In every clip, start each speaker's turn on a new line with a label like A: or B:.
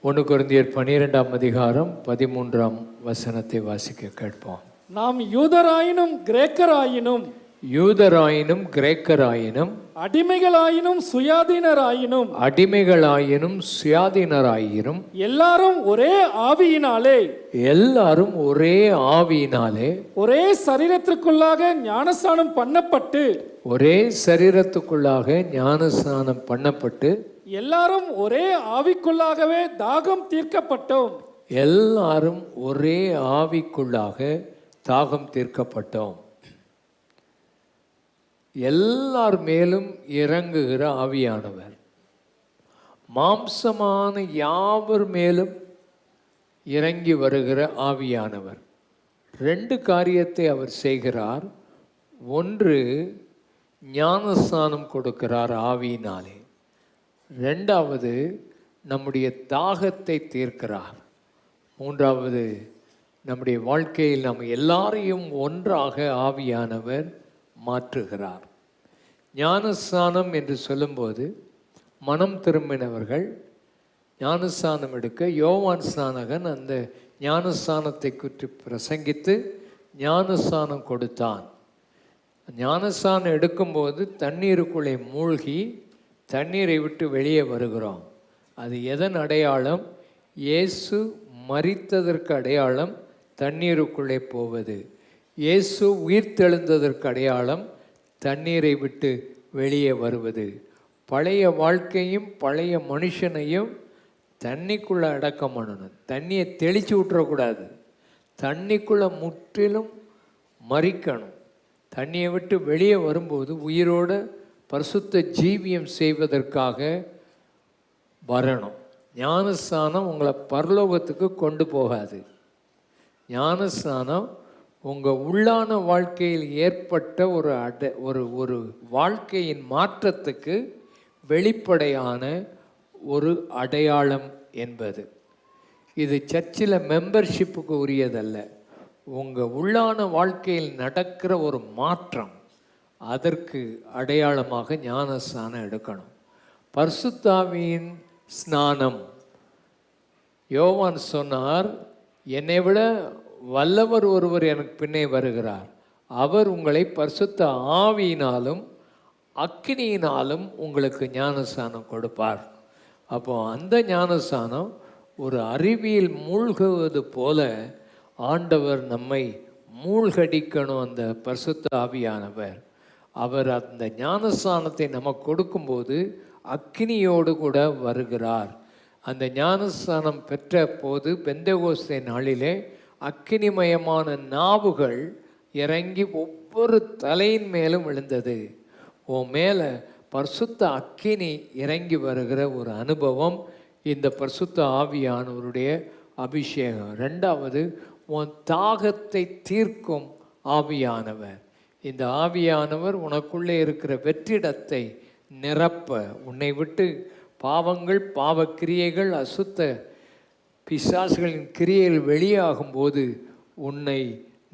A: 1 கொரிந்தியர் 12ஆம் அதிகாரம் 13ஆம் வசனத்தை வாசிக்க கேட்போம்.
B: நாம் யூதராயினும் கிரேக்கராயினும் அடிமைகளாயினும் சுயாதீனராயினும் எல்லாரும் ஒரே ஆவியினாலே ஒரே சரீரத்திற்குள்ளாக ஞானஸ்நானம் பண்ணப்பட்டு எல்லாரும் ஒரே ஆவிக்குள்ளாகவே தாகம் தீர்க்கப்பட்டோம்.
A: எல்லார் மேலும் இறங்குகிற ஆவியானவர், மாம்சமான யாவர் மேலும் இறங்கி வருகிற ஆவியானவர். 2 காரியத்தை அவர் செய்கிறார். ஒன்று, ஞானஸ்நானம் கொடுக்கிறார் ஆவியினாலே. 2வது, நம்முடைய தாகத்தை தீர்க்கிறார். 3வது, நம்முடைய வாழ்க்கையில் நாம் எல்லாரையும் ஒன்றாக ஆவியானவர் மாற்றுகிறார். ஞானஸ்நானம் என்று சொல்லும்போது மனம் திரும்பினவர்கள் ஞானஸ்நானம் எடுக்க யோவான் ஸ்நானகன் அந்த ஞானஸ்நானத்தை குறித்து பிரசங்கித்து ஞானஸ்நானம் கொடுத்தான். ஞானஸ்நானம் எடுக்கும்போது தண்ணீருக்குள்ளே மூழ்கி தண்ணீரை விட்டு வெளியே வருகிறோம். அது எதன் அடையாளம்? இயேசு மரித்ததற்கு அடையாளம் தண்ணீருக்குள்ளே போவது. இயேசு உயிர்த்தெழுந்ததற்கு அடையாளம் தண்ணீரை விட்டு வெளியே வருவது. பழைய வாழ்க்கையும் பழைய மனுஷனையும் தண்ணிக்குள்ளே அடக்கம் பண்ணணும். தண்ணியை தெளித்து விட்டுறக்கூடாது. தண்ணிக்குள்ளே முற்றிலும் மறிக்கணும். தண்ணியை விட்டு வெளியே வரும்போது உயிரோடு பரிசுத்த ஜீவியம் செய்வதற்காக வரணும். ஞானஸ்நானம் உங்களை பரலோகத்துக்கு கொண்டு போகாது. ஞானஸ்நானம் உங்கள் உள்ளான வாழ்க்கையில் ஏற்பட்ட ஒரு வாழ்க்கையின் மாற்றத்துக்கு வெளிப்படையான ஒரு அடையாளம் என்பது. இது சர்ச்சில் மெம்பர்ஷிப்புக்கு உரியதல்ல. உங்கள் உள்ளான வாழ்க்கையில் நடக்கிற ஒரு மாற்றம், அதற்கு அடையாளமாக ஞானஸ்நானம் எடுக்கணும். பரிசுத்த ஆவியின் ஸ்நானம், யோவான் சொன்னார், என்னை விட வல்லவர் ஒருவர் எனக்கு பின்னே வருகிறார், அவர் உங்களை பரிசுத்த ஆவியினாலும் அக்கினியினாலும் உங்களுக்கு ஞானஸ்நானம் கொடுப்பார். அப்போ அந்த ஞானஸ்நானம் ஒரு அறிவியல் மூழ்குவது போல ஆண்டவர் நம்மை மூழ்கடிக்கணும். அந்த பரிசுத்த ஆவியானவர் அவர் அந்த ஞானஸ்நானத்தை நமக்கு கொடுக்கும்போது அக்கினியோடு கூட வருகிறார். அந்த ஞானஸ்நானம் பெற்ற போது பெந்தெகோஸ்தே நாளிலே அக்கினிமயமான நாவுகள் இறங்கி ஒவ்வொரு தலையின் மேலும் விழுந்தது. உன் மேலே பரிசுத்த அக்கினி இறங்கி வருகிற ஒரு அனுபவம் இந்த பரிசுத்த ஆவியானவருடைய அபிஷேகம். 2வது, உன் தாகத்தை தீர்க்கும் ஆவியானவர். இந்த ஆவியானவர் உனக்குள்ளே இருக்கிற வெற்றிடத்தை நிரப்ப, உன்னை விட்டு பாவங்கள், பாவக்கிரியைகள், அசுத்த பிசாசுகளின் கிரியைகள் வெளியாகும்போது உன்னை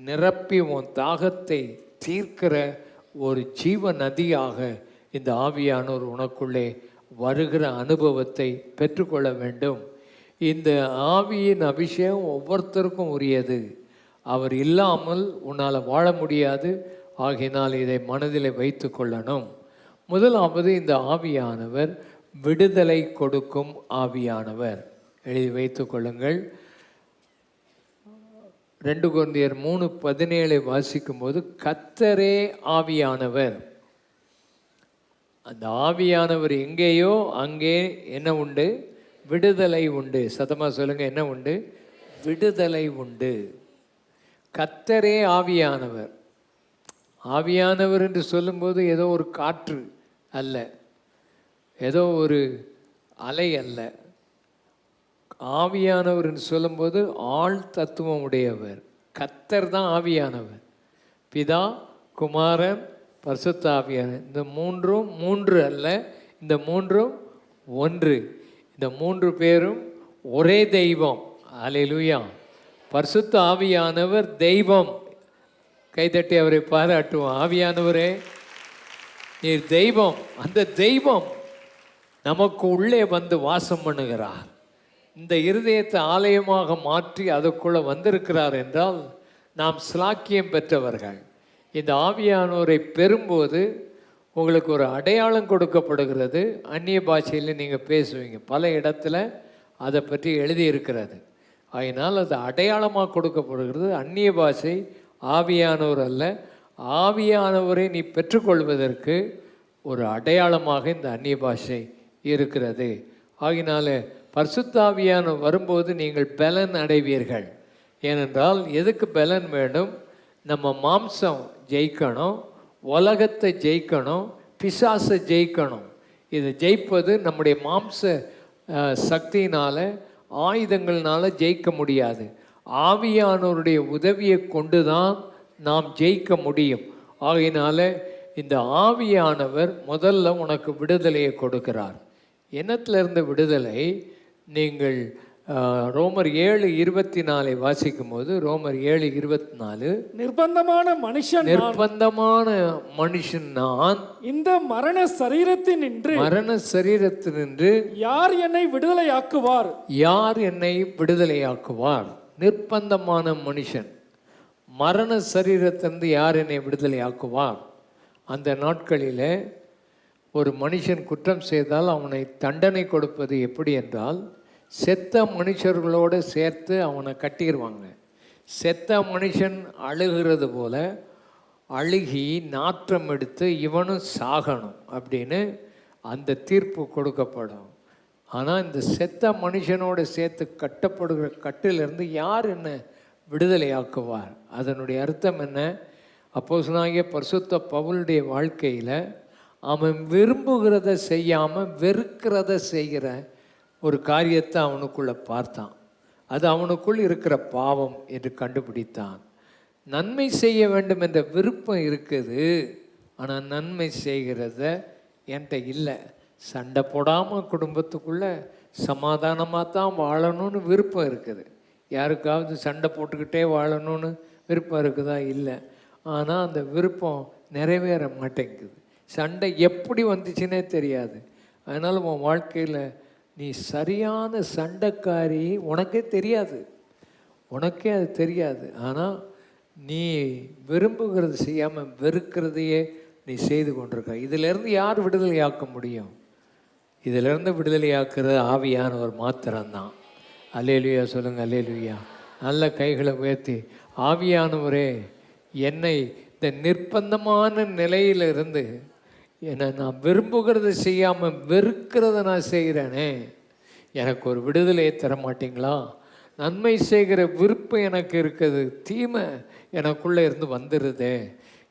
A: நிரப்பி உன் தாகத்தை தீர்க்கிற ஒரு ஜீவ நதியாக இந்த ஆவியானவர் உனக்குள்ளே வருகிற அனுபவத்தை பெற்றுக்கொள்ள வேண்டும். இந்த ஆவியின் அபிஷேகம் ஒவ்வொருத்தருக்கும் உரியது. அவர் இல்லாமல் உன்னால் வாழ முடியாது. ஆகினால் இதை மனதில் வைத்து கொள்ளணும். முதலாவது, இந்த ஆவியானவர் விடுதலை கொடுக்கும் ஆவியானவர். எழுதி வைத்து கொள்ளுங்கள். 2 கொரிந்தியர் 3:17 வாசிக்கும் போது, கர்த்தரே ஆவியானவர். அந்த ஆவியானவர் எங்கேயோ அங்கே என்ன உண்டு? விடுதலை உண்டு. சத்தமாக சொல்லுங்க, என்ன உண்டு? விடுதலை உண்டு. கர்த்தரே ஆவியானவர். ஆவியானவர் என்று சொல்லும்போது ஏதோ ஒரு காற்று அல்ல, ஏதோ ஒரு அலை அல்ல. ஆவியானவர் என்று சொல்லும்போது ஆள் தத்துவம் உடையவர். கர்த்தர் தான் ஆவியானவர். பிதா, குமாரன், பரிசுத்த ஆவியானவர். இந்த மூன்றும் மூன்று அல்ல, இந்த மூன்றும் ஒன்று. இந்த 3 பேரும் ஒரே தெய்வம். அல்லேலூயா. பரிசுத்த ஆவியானவர் தெய்வம். கைதட்டி அவரை பாராட்டுவோம். ஆவியானவரே, நீர் தெய்வம். அந்த தெய்வம் நமக்கு உள்ளே வந்து வாசம் பண்ணுகிறார். இந்த இருதயத்தை ஆலயமாக மாற்றி அதுக்குள்ளே வந்திருக்கிறார் என்றால் நாம் ஸ்லாக்கியம் பெற்றவர்கள். இந்த ஆவியானோரை பெறும்போது உங்களுக்கு ஒரு அடையாளம் கொடுக்கப்படுகிறது. அந்நிய பாஷையில் நீங்கள் பேசுவீங்க. பல இடத்துல அதை பற்றி எழுதியிருக்கிறது. அதனால் அது அடையாளமாக கொடுக்கப்படுகிறது. அந்நிய பாஷை ஆவியானவர் அல்ல, ஆவியானவரை நீ பெற்றுக்கொள்வதற்கு ஒரு அடையாளமாக இந்த அந்நிய பாஷை இருக்கிறது. ஆகினால பரிசுத்த ஆவியானவர் வரும்போது நீங்கள் பலன் அடைவீர்கள். ஏனென்றால் எதுக்கு பலன் வேணும்? நம்ம மாம்சம் ஜெயிக்கணும், உலகத்தை ஜெயிக்கணும், பிசாசை ஜெயிக்கணும். இதை ஜெயிப்பது நம்முடைய மாம்ச சக்தியினால், ஆயுதங்கள்னால ஜெயிக்க முடியாது. ஆவியானவருடைய உதவியை கொண்டு தான் நாம் ஜெயிக்க முடியும். ஆகையினால இந்த ஆவியானவர் முதல்ல உனக்கு விடுதலையை கொடுக்கிறார். என்னத்திலிருந்து விடுதலை? நீங்கள் ரோமர் 7:24 வாசிக்கும் போது, ரோமர் 7:24,
B: நிர்பந்தமான மனுஷன் நான் இந்த மரண சரீரத்தினின்று யார் என்னை விடுதலையாக்குவார்? யார் என்னை விடுதலையாக்குவார்? நிர்பந்தமான மனுஷன், மரண சரீரத்திலிருந்து யார் என்னை விடுதலையாக்குவார்? அந்த நாட்களில் ஒரு மனுஷன் குற்றம் செய்தால் அவனை தண்டனை கொடுப்பது எப்படி என்றால், செத்த மனுஷர்களோடு சேர்த்து அவனை கட்டிடுவாங்க. செத்த மனுஷன் அழுகிறது போல அழுகி நாற்றம் எடுத்து இவனும் சாகணும் அப்படின்னு அந்த தீர்ப்பு கொடுக்கப்படும். ஆனால் இந்த செத்த மனுஷனோடு சேர்த்து கட்டப்படுகிற கட்டிலிருந்து யார் என்ன விடுதலையாக்குவார்? அதனுடைய அர்த்தம் என்ன? அப்போஸ்தலனாகிய பரிசுத்த பவுலுடைய வாழ்க்கையில் அவன் விரும்புகிறத செய்யாமல் வெறுக்கிறத செய்கிற ஒரு காரியத்தை அவனுக்குள்ளே பார்த்தான். அது அவனுக்குள் இருக்கிற பாவம் என்று கண்டுபிடித்தான். நன்மை செய்ய வேண்டும் என்ற விருப்பம் இருக்குது, ஆனால் நன்மை செய்கிறத என்கிட்ட இல்லை. சண்டை போடாமல் குடும்பத்துக்குள்ளே சமாதானமாக தான் வாழணும்னு விருப்பம் இருக்குது. யாருக்காவது சண்டை போட்டுக்கிட்டே வாழணும்னு விருப்பம் இருக்குதா? இல்லை. ஆனால் அந்த விருப்பம் நிறைவேற மாட்டேங்குது. சண்டை எப்படி வந்துச்சுன்னே தெரியாது. அதனால் உன் வாழ்க்கையில் நீ சரியான சண்டைக்காரி உனக்கே தெரியாது, உனக்கே அது தெரியாது. ஆனால் நீ விரும்புகிறது செய்யாமல் வெறுக்கிறதையே நீ செய்து கொண்டிருக்க. இதிலேருந்து யார் விடுதலையாக்க முடியும்? இதிலேருந்து விடுதலையாக்குறது ஆவியானவர் மாத்திரம்தான். அல்லேலூயா சொல்லுங்கள், அல்லேலூயா. நல்ல கைகளை உயர்த்தி, ஆவியானவரே என்னை இந்த நிர்பந்தமான நிலையிலிருந்து, என்னை நான் விரும்புகிறத செய்யாமல் வெறுக்கிறத நான் செய்கிறேனே, எனக்கு ஒரு விடுதலையை தர மாட்டிங்களா? நன்மை செய்கிற விருப்பம் எனக்கு இருக்குது, தீமை எனக்குள்ளே இருந்து வந்துடுதே,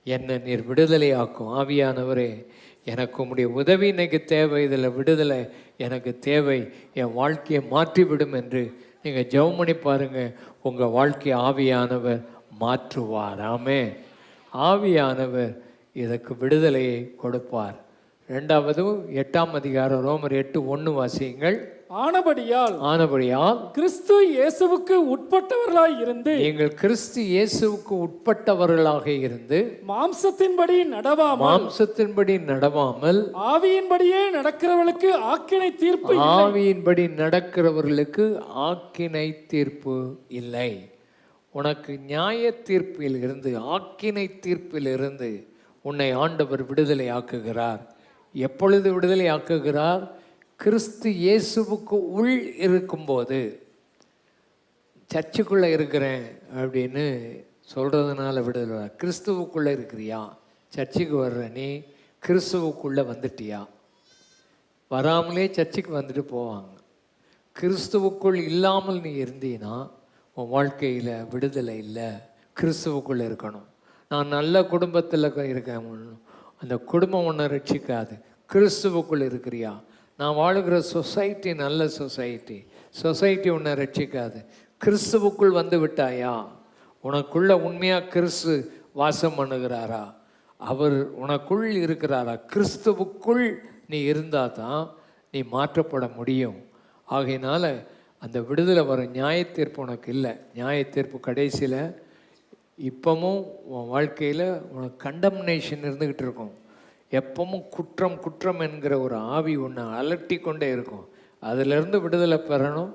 B: என்னை நீர் விடுதலையாக்கும். ஆவியானவரே எனக்கு உம்முடைய உதவி இன்னைக்கு தேவை, இதில் விடுதலை எனக்கு தேவை, என் வாழ்க்கையை மாற்றிவிடும் என்று நீங்கள் ஜெபம் பண்ணி பாருங்கள். உங்கள் வாழ்க்கையை ஆவியானவர் மாற்றுவார். ஆமென். ஆவியானவர் இதற்கு விடுதலையை கொடுப்பார். 2வது 8ஆம் அதிகாரம் ரோமர் 8:1 வாசியுங்கள். ஆனபடியால் கிறிஸ்து இயேசுவுக்கு உட்பட்டவர்களாய் இருந்து, நீங்கள் கிறிஸ்து இயேசுவுக்கு உட்பட்டவர்களாக இருந்து மாம்சத்தின்படி நடவாமல் ஆவியின்படியே நடக்கிறவர்களுக்கு ஆக்கினை தீர்ப்பு, ஆவியின்படி நடக்கிறவர்களுக்கு ஆக்கினை தீர்ப்பு இல்லை. உனக்கு நியாய தீர்ப்பில் இருந்து, ஆக்கினை தீர்ப்பில் இருந்து உன்னை ஆண்டவர் விடுதலை ஆக்குகிறார். எப்பொழுது விடுதலை ஆக்குகிறார்? கிறிஸ்து இயேசுவுக்கு உள் இருக்கும்போது. சர்ச்சுக்குள்ளே இருக்கிறேன் அப்படின்னு சொல்கிறதுனால விடுதலை. கிறிஸ்துவுக்குள்ளே இருக்கிறியா? சர்ச்சுக்கு வர்ற நீ கிறிஸ்துவுக்குள்ளே வந்துட்டியா? வராமலே சர்ச்சுக்கு வந்துட்டு போவாங்க. கிறிஸ்துவுக்குள் இல்லாமல் நீ இருந்தீன்னா உன் வாழ்க்கையில் விடுதலை இல்லை. கிறிஸ்துவுக்குள்ளே இருக்கணும். நான் நல்ல குடும்பத்தில் இருக்கேன், அந்த குடும்பம் ஒன்றை ரட்சிக்காது. கிறிஸ்துவுக்குள் இருக்கிறியா? நான் வாழுகிற சொசைட்டி நல்ல சொசைட்டி ஒன்றை ரட்சிக்காது. கிறிஸ்துவுக்குள் வந்து விட்டாயா? உனக்குள்ள உண்மையாக கிறிஸ்து வாசம் பண்ணுகிறாரா? அவர் உனக்குள் இருக்கிறாரா? கிறிஸ்துவுக்குள் நீ இருந்தால் தான் நீ மாற்றப்பட முடியும். ஆகையினால அந்த விடுதலை வரும். நியாய தீர்ப்பு உனக்கு இல்லை. நியாய தீர்ப்பு கடைசியில் இப்பவும் உன் வாழ்க்கையில் உனக்கு கண்டம்னேஷன் இருந்துக்கிட்டு இருக்கும். எப்பவும் குற்றம் என்கிற ஒரு ஆவி ஒன்று அலட்டி கொண்டே இருக்கும். அதிலிருந்து விடுதலை பெறணும்.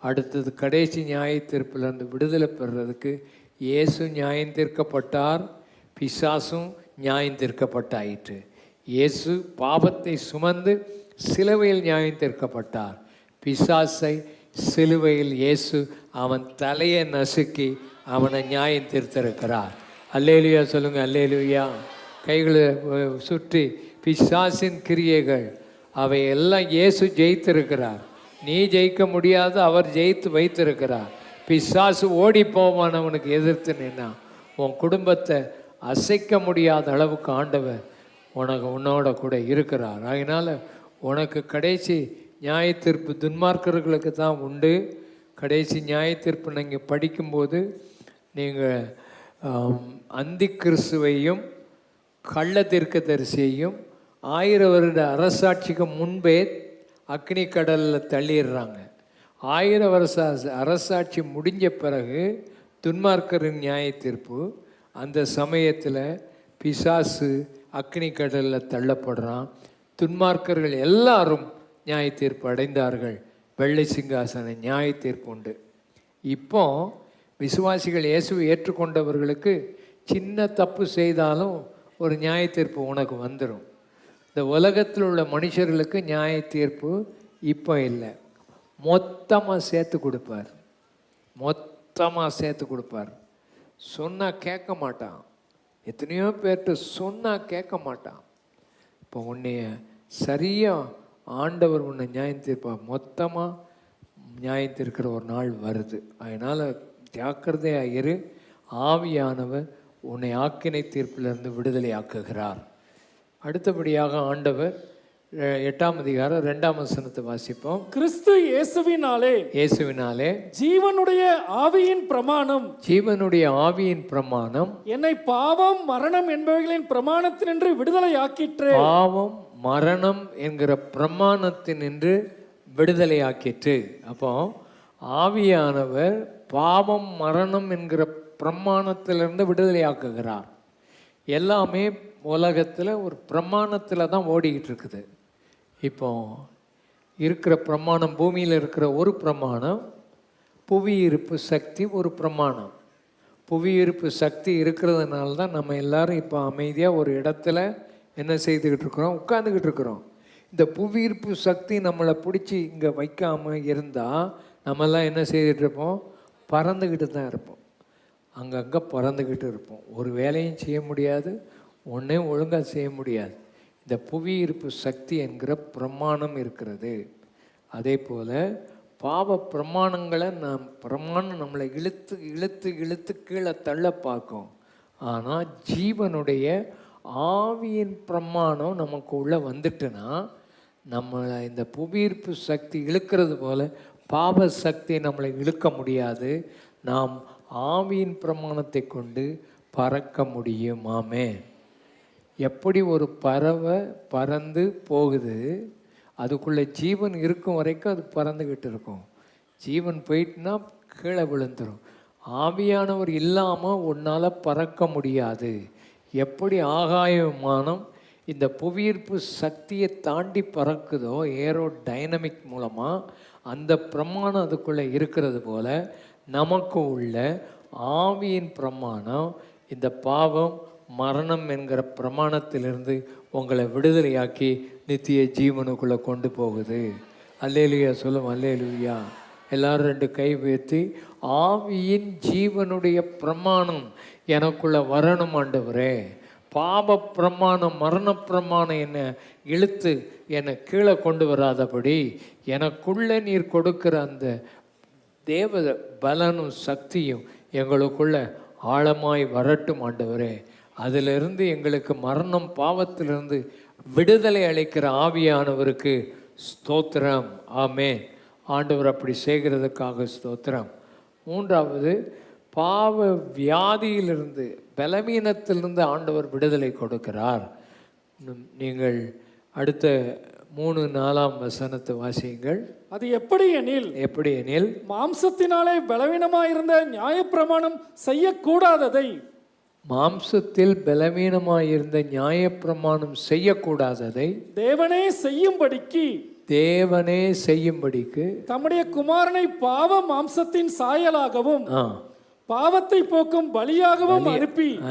B: அடுத்தது கடைசி நியாய தீர்ப்பிலிருந்து விடுதலை பெறுறதுக்கு இயேசு நியாயம் தீர்க்கப்பட்டார், பிசாசும் நியாயம் தீர்க்கப்பட்டாயிற்று. இயேசு பாவத்தை சுமந்து சிலுவையில் நியாயம் தீர்க்கப்பட்டார். பிசாசை சிலுவையில் இயேசு அவன் தலையை நசுக்கி அவனை நியாயம் தீர்த்திருக்கிறார். அல்லேலுயா சொல்லுங்க, அல்லேலுயா. கைகளை சுற்றி பிசாசின் கிரியைகள் அவை எல்லாம் இயேசு ஜெயித்திருக்கிறார். நீ ஜெயிக்க முடியாது, அவர் ஜெயித்து வைத்திருக்கிறார். பிசாசு ஓடி போவான் அவனுக்கு எதிர்த்து நின்னா. உன் குடும்பத்தை அசைக்க முடியாத அளவுக்கு ஆண்டவர் உன்னோட கூட இருக்கிறார். அதனால் உனக்கு கடைசி நியாய தீர்ப்பு துன்மார்க்கர்களுக்கு தான் உண்டு. கடைசி நியாய தீர்ப்பு நீங்கள் படிக்கும்போது நீங்கள் அந்தி கிறிஸ்துவையும் கள்ள தீர்க்கதரிசியையும் 1000 வருட அரசாட்சிக்கு முன்பே அக்னி கடலில் தள்ளிடுறாங்க. 1000 வருஷ அரசாட்சி முடிஞ்ச பிறகு துன்மார்க்கரின் நியாய தீர்ப்பு. அந்த சமயத்தில் பிசாசு அக்னி கடலில் தள்ளப்படுறான். துன்மார்க்கர்கள் எல்லாரும் நியாய தீர்ப்பு அடைந்தார்கள். வெள்ளை சிங்காசன நியாய தீர்ப்பு உண்டு. இப்போ விசுவாசிகள் இயேசுவை ஏற்றுக்கொண்டவர்களுக்கு சின்ன தப்பு செய்தாலும் ஒரு நியாய தீர்ப்பு உனக்கு வந்துடும். இந்த உலகத்தில் உள்ள மனுஷர்களுக்கு நியாய தீர்ப்பு இப்போ இல்லை, மொத்தமாக சேர்த்து கொடுப்பார். மொத்தமாக சேர்த்து கொடுப்பார். சொன்னால் கேட்க மாட்டான். எத்தனையோ பேர்கிட்ட சொன்னால் கேட்க மாட்டான். இப்போ உன்னைய சரியாக ஆண்டவர் உன்னை நியாயம் தீர்ப்பார். மொத்தமாக நியாயம் தீர்க்கிற ஒரு நாள் வருது. அதனால் ஜாக்கிரதையாக இரு. ஆவியானவர் உன்னை ஆக்கினை தீர்ப்பிலிருந்து விடுதலை ஆக்குகிறார். அடுத்தபடியாக ஆண்டவர் 8ஆம் அதிகாரம் 2ஆம் வசனத்தை வாசிப்போம்.
C: கிறிஸ்து இயேசுவினாலே ஜீவனுடைய ஆவியின் பிரமாணம்,
B: ஜீவனுடைய ஆவியின் பிரமாணம்
C: என்னை பாவம் மரணம் என்பவைகளின் பிரமாணத்தினின்று விடுதலை ஆக்கிற்று.
B: பாவம் மரணம் என்கிற பிரமாணத்தினின்று விடுதலை ஆக்கிற்று. அப்போ ஆவியானவர் பாவம் மரணம் என்கிற பிரமாணத்திலிருந்து விடுதலை ஆக்குகிறார். எல்லாமே உலகத்தில் ஒரு பிரமாணத்தில் தான் ஓடிக்கிட்டு இருக்குது. இப்போ இருக்கிற பிரமாணம், பூமியில் இருக்கிற ஒரு பிரமாணம் புவியீர்ப்பு சக்தி ஒரு பிரமாணம். புவியீர்ப்பு சக்தி இருக்கிறதுனால தான் நம்ம எல்லாரும் இப்போ அமைதியாக ஒரு இடத்துல என்ன செய்துக்கிட்டு இருக்கிறோம், உட்காந்துக்கிட்டு இருக்கிறோம். இந்த புவியீர்ப்பு சக்தி நம்மளை பிடிச்சி இங்கே வைக்காமல் இருந்தால் நம்மெல்லாம் என்ன செய்துட்டு இருப்போம், பறந்துக்கிட்டு தான் இருப்போம். அங்கங்கே பறந்துக்கிட்டு இருப்போம். ஒரு வேலையும் செய்ய முடியாது, ஒன்றையும் ஒழுங்காக செய்ய முடியாது. இந்த புவியீர்ப்பு சக்தி என்கிற பிரமாணம் இருக்கிறது. அதே போல் பாவ பிரமாணங்களை பிரமாணம் நம்மளை இழுத்து இழுத்து இழுத்து கீழே தள்ள பார்க்கும். ஆனால் ஜீவனுடைய ஆவியின் பிரமாணம் நமக்கு உள்ளே வந்துட்டுன்னா நம்மளை இந்த புவியீர்ப்பு சக்தி இழுக்கிறது போல் பாவ சக்தி நம்மளை இழுக்க முடியாது. நாம் ஆவியின் பிரமாணத்தை கொண்டு பறக்க முடியும். ஆமே. எப்படி ஒரு பறவை பறந்து போகுது, அதுக்குள்ளே ஜீவன் இருக்கும் வரைக்கும் அது பறந்துக்கிட்டு இருக்கும். ஜீவன் போயிட்டுனா கீழே விழுந்துடும். ஆவியானவர் இல்லாமல் உன்னால் பறக்க முடியாது. எப்படி ஆகாய விமானம் இந்த புவியீர்ப்பு சக்தியை தாண்டி பறக்குதோ ஏரோ டைனமிக் மூலமாக, அந்த பிரமாணம் அதுக்குள்ளே இருக்கிறது போல் நமக்கு உள்ள ஆவியின் பிரமாணம் இந்த பாவம் மரணம் என்கிற பிரமாணத்திலிருந்து உங்களை விடுதலையாக்கி நித்திய ஜீவனுக்குள்ளே கொண்டு போகுது. அல்லேலுயா சொல்லும், அல்லேலுயா. எல்லாரும் 2 கை உயர்த்தி, ஆவியின் ஜீவனுடைய பிரமாணம் எனக்குள்ளே வரணும் ஆண்டவரே. பாவ பிரமாணம் மரண பிரமாணம் என்னை இழுத்து என்னை கீழே கொண்டு வராதபடி எனக்குள்ளே நீர் கொடுக்குற அந்த தேவ பலனும் சக்தியும் எங்களுக்குள்ள ஆழமாய் வரட்டும் ஆண்டவரே. அதிலிருந்து எங்களுக்கு மரணம் பாவத்திலிருந்து விடுதலை அளிக்கிற ஆவியானவருக்கு ஸ்தோத்திரம். ஆமென். ஆண்டவர் அப்படி செய்கிறதுக்காக ஸ்தோத்திரம். 3வது, பாவ வியாதியிலிருந்து பலவீனத்திலிருந்து ஆண்டவர் விடுதலை கொடுக்கிறார். நீங்கள் அடுத்த 3-4ஆம் வசனத்தை வாசியுங்கள்.
C: அது எப்படி எனில் மாம்சத்தினாலே பலவீனமாயிருந்த நியாயப்பிரமாணம் செய்யக்கூடாததை,
B: மாம்சத்தில் பலவீனமாயிருந்த நியாயப்பிரமாணம் செய்யக்கூடாததை
C: தேவனே செய்யும்படிக்கு,
B: தேவனே செய்யும்படிக்கு
C: தம்முடைய குமாரனை பாவ மாம்சத்தின் சாயலாகவும்
B: ஆ,
C: பாவத்தை போக்கும் பலியாகவும்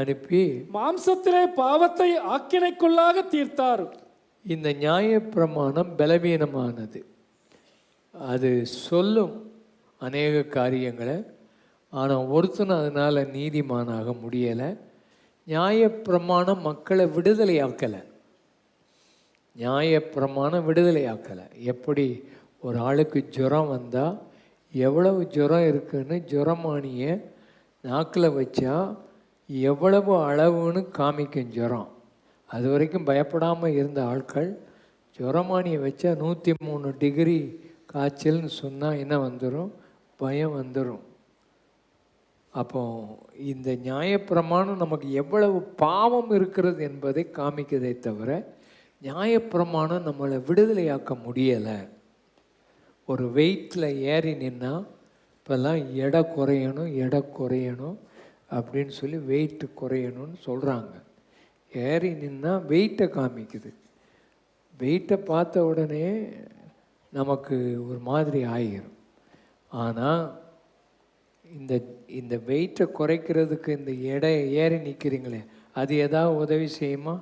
C: அனுப்பி மாம்சத்திலே பாவத்தை ஆக்கினைக்குள்ளாக தீர்த்தார்.
B: இந்த நியாயப்பிரமாணம் பலவீனமானது. அது சொல்லும் அநேக காரியங்களை, ஆனால் ஒருத்தனும் அதனால் நீதிமானாக முடியலை. நியாயப்பிரமாணம் மக்களை விடுதலையாக்கலை. நியாயப்பிரமாணம் விடுதலையாக்கலை. எப்படி ஒரு ஆளுக்கு ஜுரம் வந்தால் எவ்வளவு ஜுரம் இருக்குன்னு ஜுரமானியை நாக்கில் வச்சா எவ்வளவு அளவுன்னு காமிக்கும் ஜுரம். அது வரைக்கும் பயப்படாமல் இருந்த ஆட்கள் ஜுரமானியை வச்சா 103 டிகிரி காய்ச்சல்னு சொன்னால் என்ன வந்துடும்? பயம் வந்துடும். அப்போ இந்த நியாயப்பிரமாணம் நமக்கு எவ்வளவு பாவம் இருக்கிறது என்பதை காமிக்கதை தவிர நியாயப்பிரமாணம் நம்மளை விடுதலையாக்க முடியலை. ஒரு வெயிட்டில் ஏறி நின்னா இப்போல்லாம் எடை குறையணும் அப்படின்னு சொல்லி வெயிட்டு குறையணும்னு சொல்கிறாங்க. ஏறி நின்னா வெயிட்டை காமிக்குது. வெயிட்டை பார்த்த உடனே நமக்கு ஒரு மாதிரி ஆகிரும். ஆனால் இந்த வெயிட்டை குறைக்கிறதுக்கு இந்த எடை ஏறி நிற்கிறீங்களே, அது ஏதாவது உதவி செய்யுமா?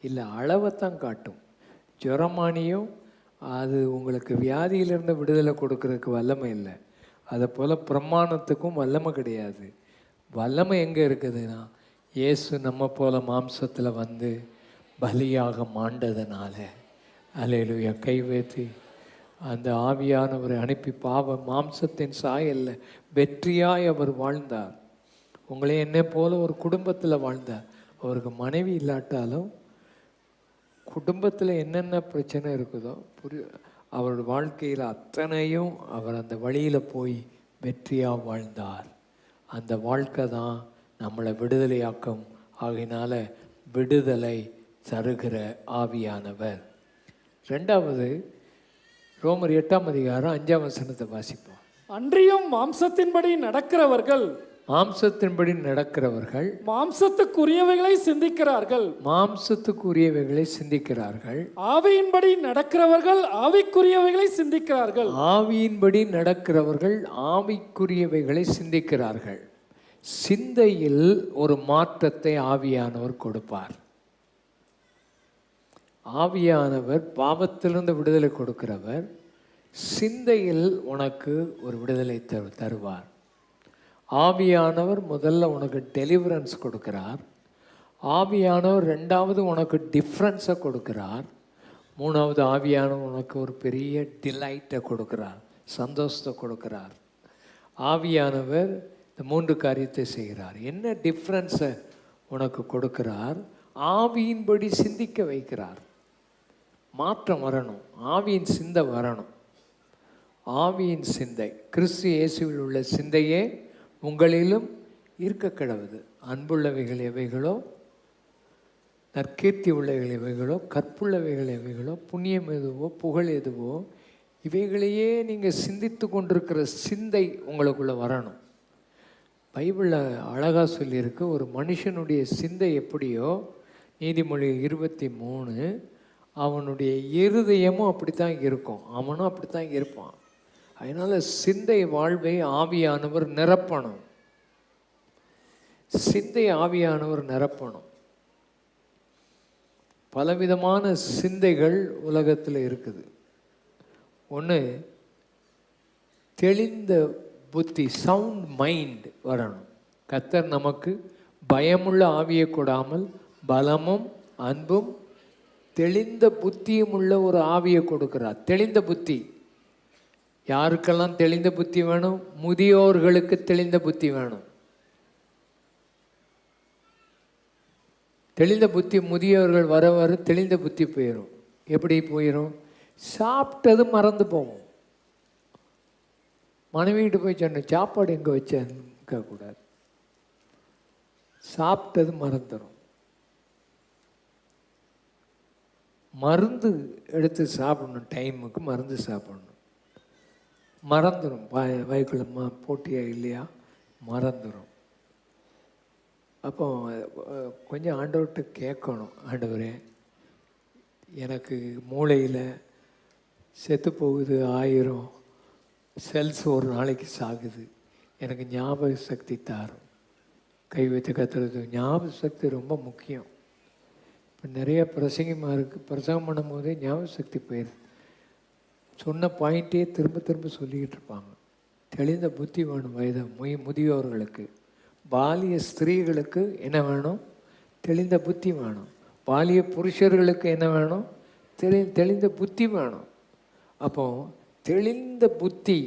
B: இல்லை, அளவைத்தான் காட்டும். ஜுரமானியும் அது உங்களுக்கு வியாதியிலிருந்து விடுதலை கொடுக்கறதுக்கு வல்லமை இல்லை. அதை போல் பிரமாணத்துக்கும் வல்லமை கிடையாது. வல்லமை எங்கே இருக்குதுன்னா, இயேசு நம்ம போல் மாம்சத்தில் வந்து பலியாக மாண்டதுனால. அல்லேலூயா. கை வைத்து அந்த ஆவியானவரை அனுப்பி பாவ மாம்சத்தின் சாயல்ல வெற்றியாய் அவர் வாழ்ந்தார். உங்களே என்னை போல ஒரு குடும்பத்தில் வாழ்ந்தார். அவருக்கு மனைவி இல்லாட்டாலும் குடும்பத்தில் என்னென்ன பிரச்சனை இருக்குதோ அவர் வாழ்க்கையில் அத்தனையும் அவர் அந்த வழியில் போய் வெற்றியாக வாழ்ந்தார். அந்த வாழ்க்கை தான் நம்மளை விடுதலையாக்கும். ஆகையினால விடுதலை தருகிற ஆவியானவர். ரெண்டாவது, ரோமர் 8ஆம் அதிகாரம் 5ஆம் வசனத்தை வாசிப்போம்.
C: அன்றியும் மாம்சத்தின்படி நடக்கிறவர்கள் மாம்சத்துக்குரியவைகளை சிந்திக்கிறார்கள். ஆவியின்படி நடக்கிறவர்கள்
B: ஆவிக்குரியவைகளை சிந்திக்கிறார்கள். சிந்தையில் ஒரு மாற்றத்தை ஆவியானவர் கொடுப்பார். ஆவியானவர் பாவத்திலிருந்து விடுதலை கொடுக்கிறவர். சிந்தையில் உனக்கு ஒரு விடுதலை தருவார். ஆவியானவர் முதல்ல உனக்கு டெலிவரன்ஸ் கொடுக்கிறார். ஆவியானவர் ரெண்டாவது உனக்கு டிஃப்ரென்ஸை கொடுக்கிறார். மூணாவது ஆவியானவர் உனக்கு ஒரு பெரிய டிலைட்டை கொடுக்கிறார், சந்தோஷத்தை கொடுக்கிறார். ஆவியானவர் இந்த 3 காரியத்தை செய்கிறார். என்ன டிஃப்ரென்ஸை உனக்கு கொடுக்கிறார்? ஆவியின்படி சிந்திக்க வைக்கிறார். மாற்றம் வரணும், ஆவியின் சிந்தை வரணும். ஆவியின் சிந்தை, கிறிஸ்து இயேசுவில் உள்ள சிந்தையே உங்களிலும் இருக்க கிடவுது. அன்புள்ளவைகள் எவைகளோ, நற்கீர்த்தி உள்ளவைகள் எவைகளோ, கற்புள்ளவைகள் எவைகளோ, புண்ணியம் எதுவோ, புகழ் எதுவோ, இவைகளையே நீங்கள் சிந்தித்து கொண்டிருக்கிற சிந்தை உங்களுக்குள்ளே வரணும். பைபிளில் அழகாக சொல்லியிருக்கு, ஒரு மனுஷனுடைய சிந்தை எப்படியோ, நீதிமொழி 23, அவனுடைய இருதயமும் அப்படித்தான் இருக்கும், அவனும் அப்படித்தான் இருப்பான். அதனால் சிந்தை வாழ்வை ஆவியானவர் நிரப்பணும். சிந்தை ஆவியானவர் நிரப்பணும். பலவிதமான சிந்தைகள் உலகத்தில் இருக்குது. ஒன்று, தெளிந்த புத்தி, சவுண்ட் மைண்ட் வரணும். கர்த்தர் நமக்கு பயமுள்ள ஆவியை கொடாமல் பலமும் அன்பும் தெளிந்த புத்தியும் உள்ள ஒரு ஆவியை கொடுக்கிறார். தெளிந்த புத்தி யாருக்கெல்லாம் தெளிந்த புத்தி வேணும்? முதியோர்களுக்கு தெளிந்த புத்தி வேணும். தெளிந்த புத்தி முதியோர்கள் வர வர தெளிந்த புத்தி போயிடும். எப்படி போயிடும்? சாப்பிட்டது மறந்து போவோம். மனைவிட்டு போய் சொன்ன சாப்பாடு எங்கே வச்சேன்னு கேட்கக்கூடாது. சாப்பிட்டது மறந்துடும். மருந்து எடுத்து சாப்பிடணும், டைமுக்கு மருந்து சாப்பிடணும். மறந்துடும். வயக்குள்ள போட்டியா இல்லையா, மறந்துடும். அப்போ கொஞ்சம் ஆண்டவர்கிட்ட கேட்கணும், ஆண்டவரே எனக்கு மூளையில் செத்து போகுது 1000 செல்ஸ் ஒரு நாளைக்கு சாகுது. எனக்கு ஞாபக சக்தி தாரும். கை வைத்து கத்துறது ஞாபக சக்தி ரொம்ப முக்கியம். இப்போ நிறைய பிரசங்கமாக இருக்குது, பிரசங்கம் பண்ணும் போதே ஞாபக சக்தி போயிடுது. சொன்ன பாயிண்ட்டே திரும்ப திரும்ப சொல்லிக்கிட்டு இருப்பாங்க. தெளிந்த புத்தி வேணும் முதியோர்களுக்கு. பாலிய ஸ்திரீகளுக்கு என்ன வேணும்? தெளிந்த புத்தி வேணும். பாலிய புருஷர்களுக்கு என்ன வேணும்? தெளிந்த புத்தி வேணும். அப்போ தெளிந்த புத்தி,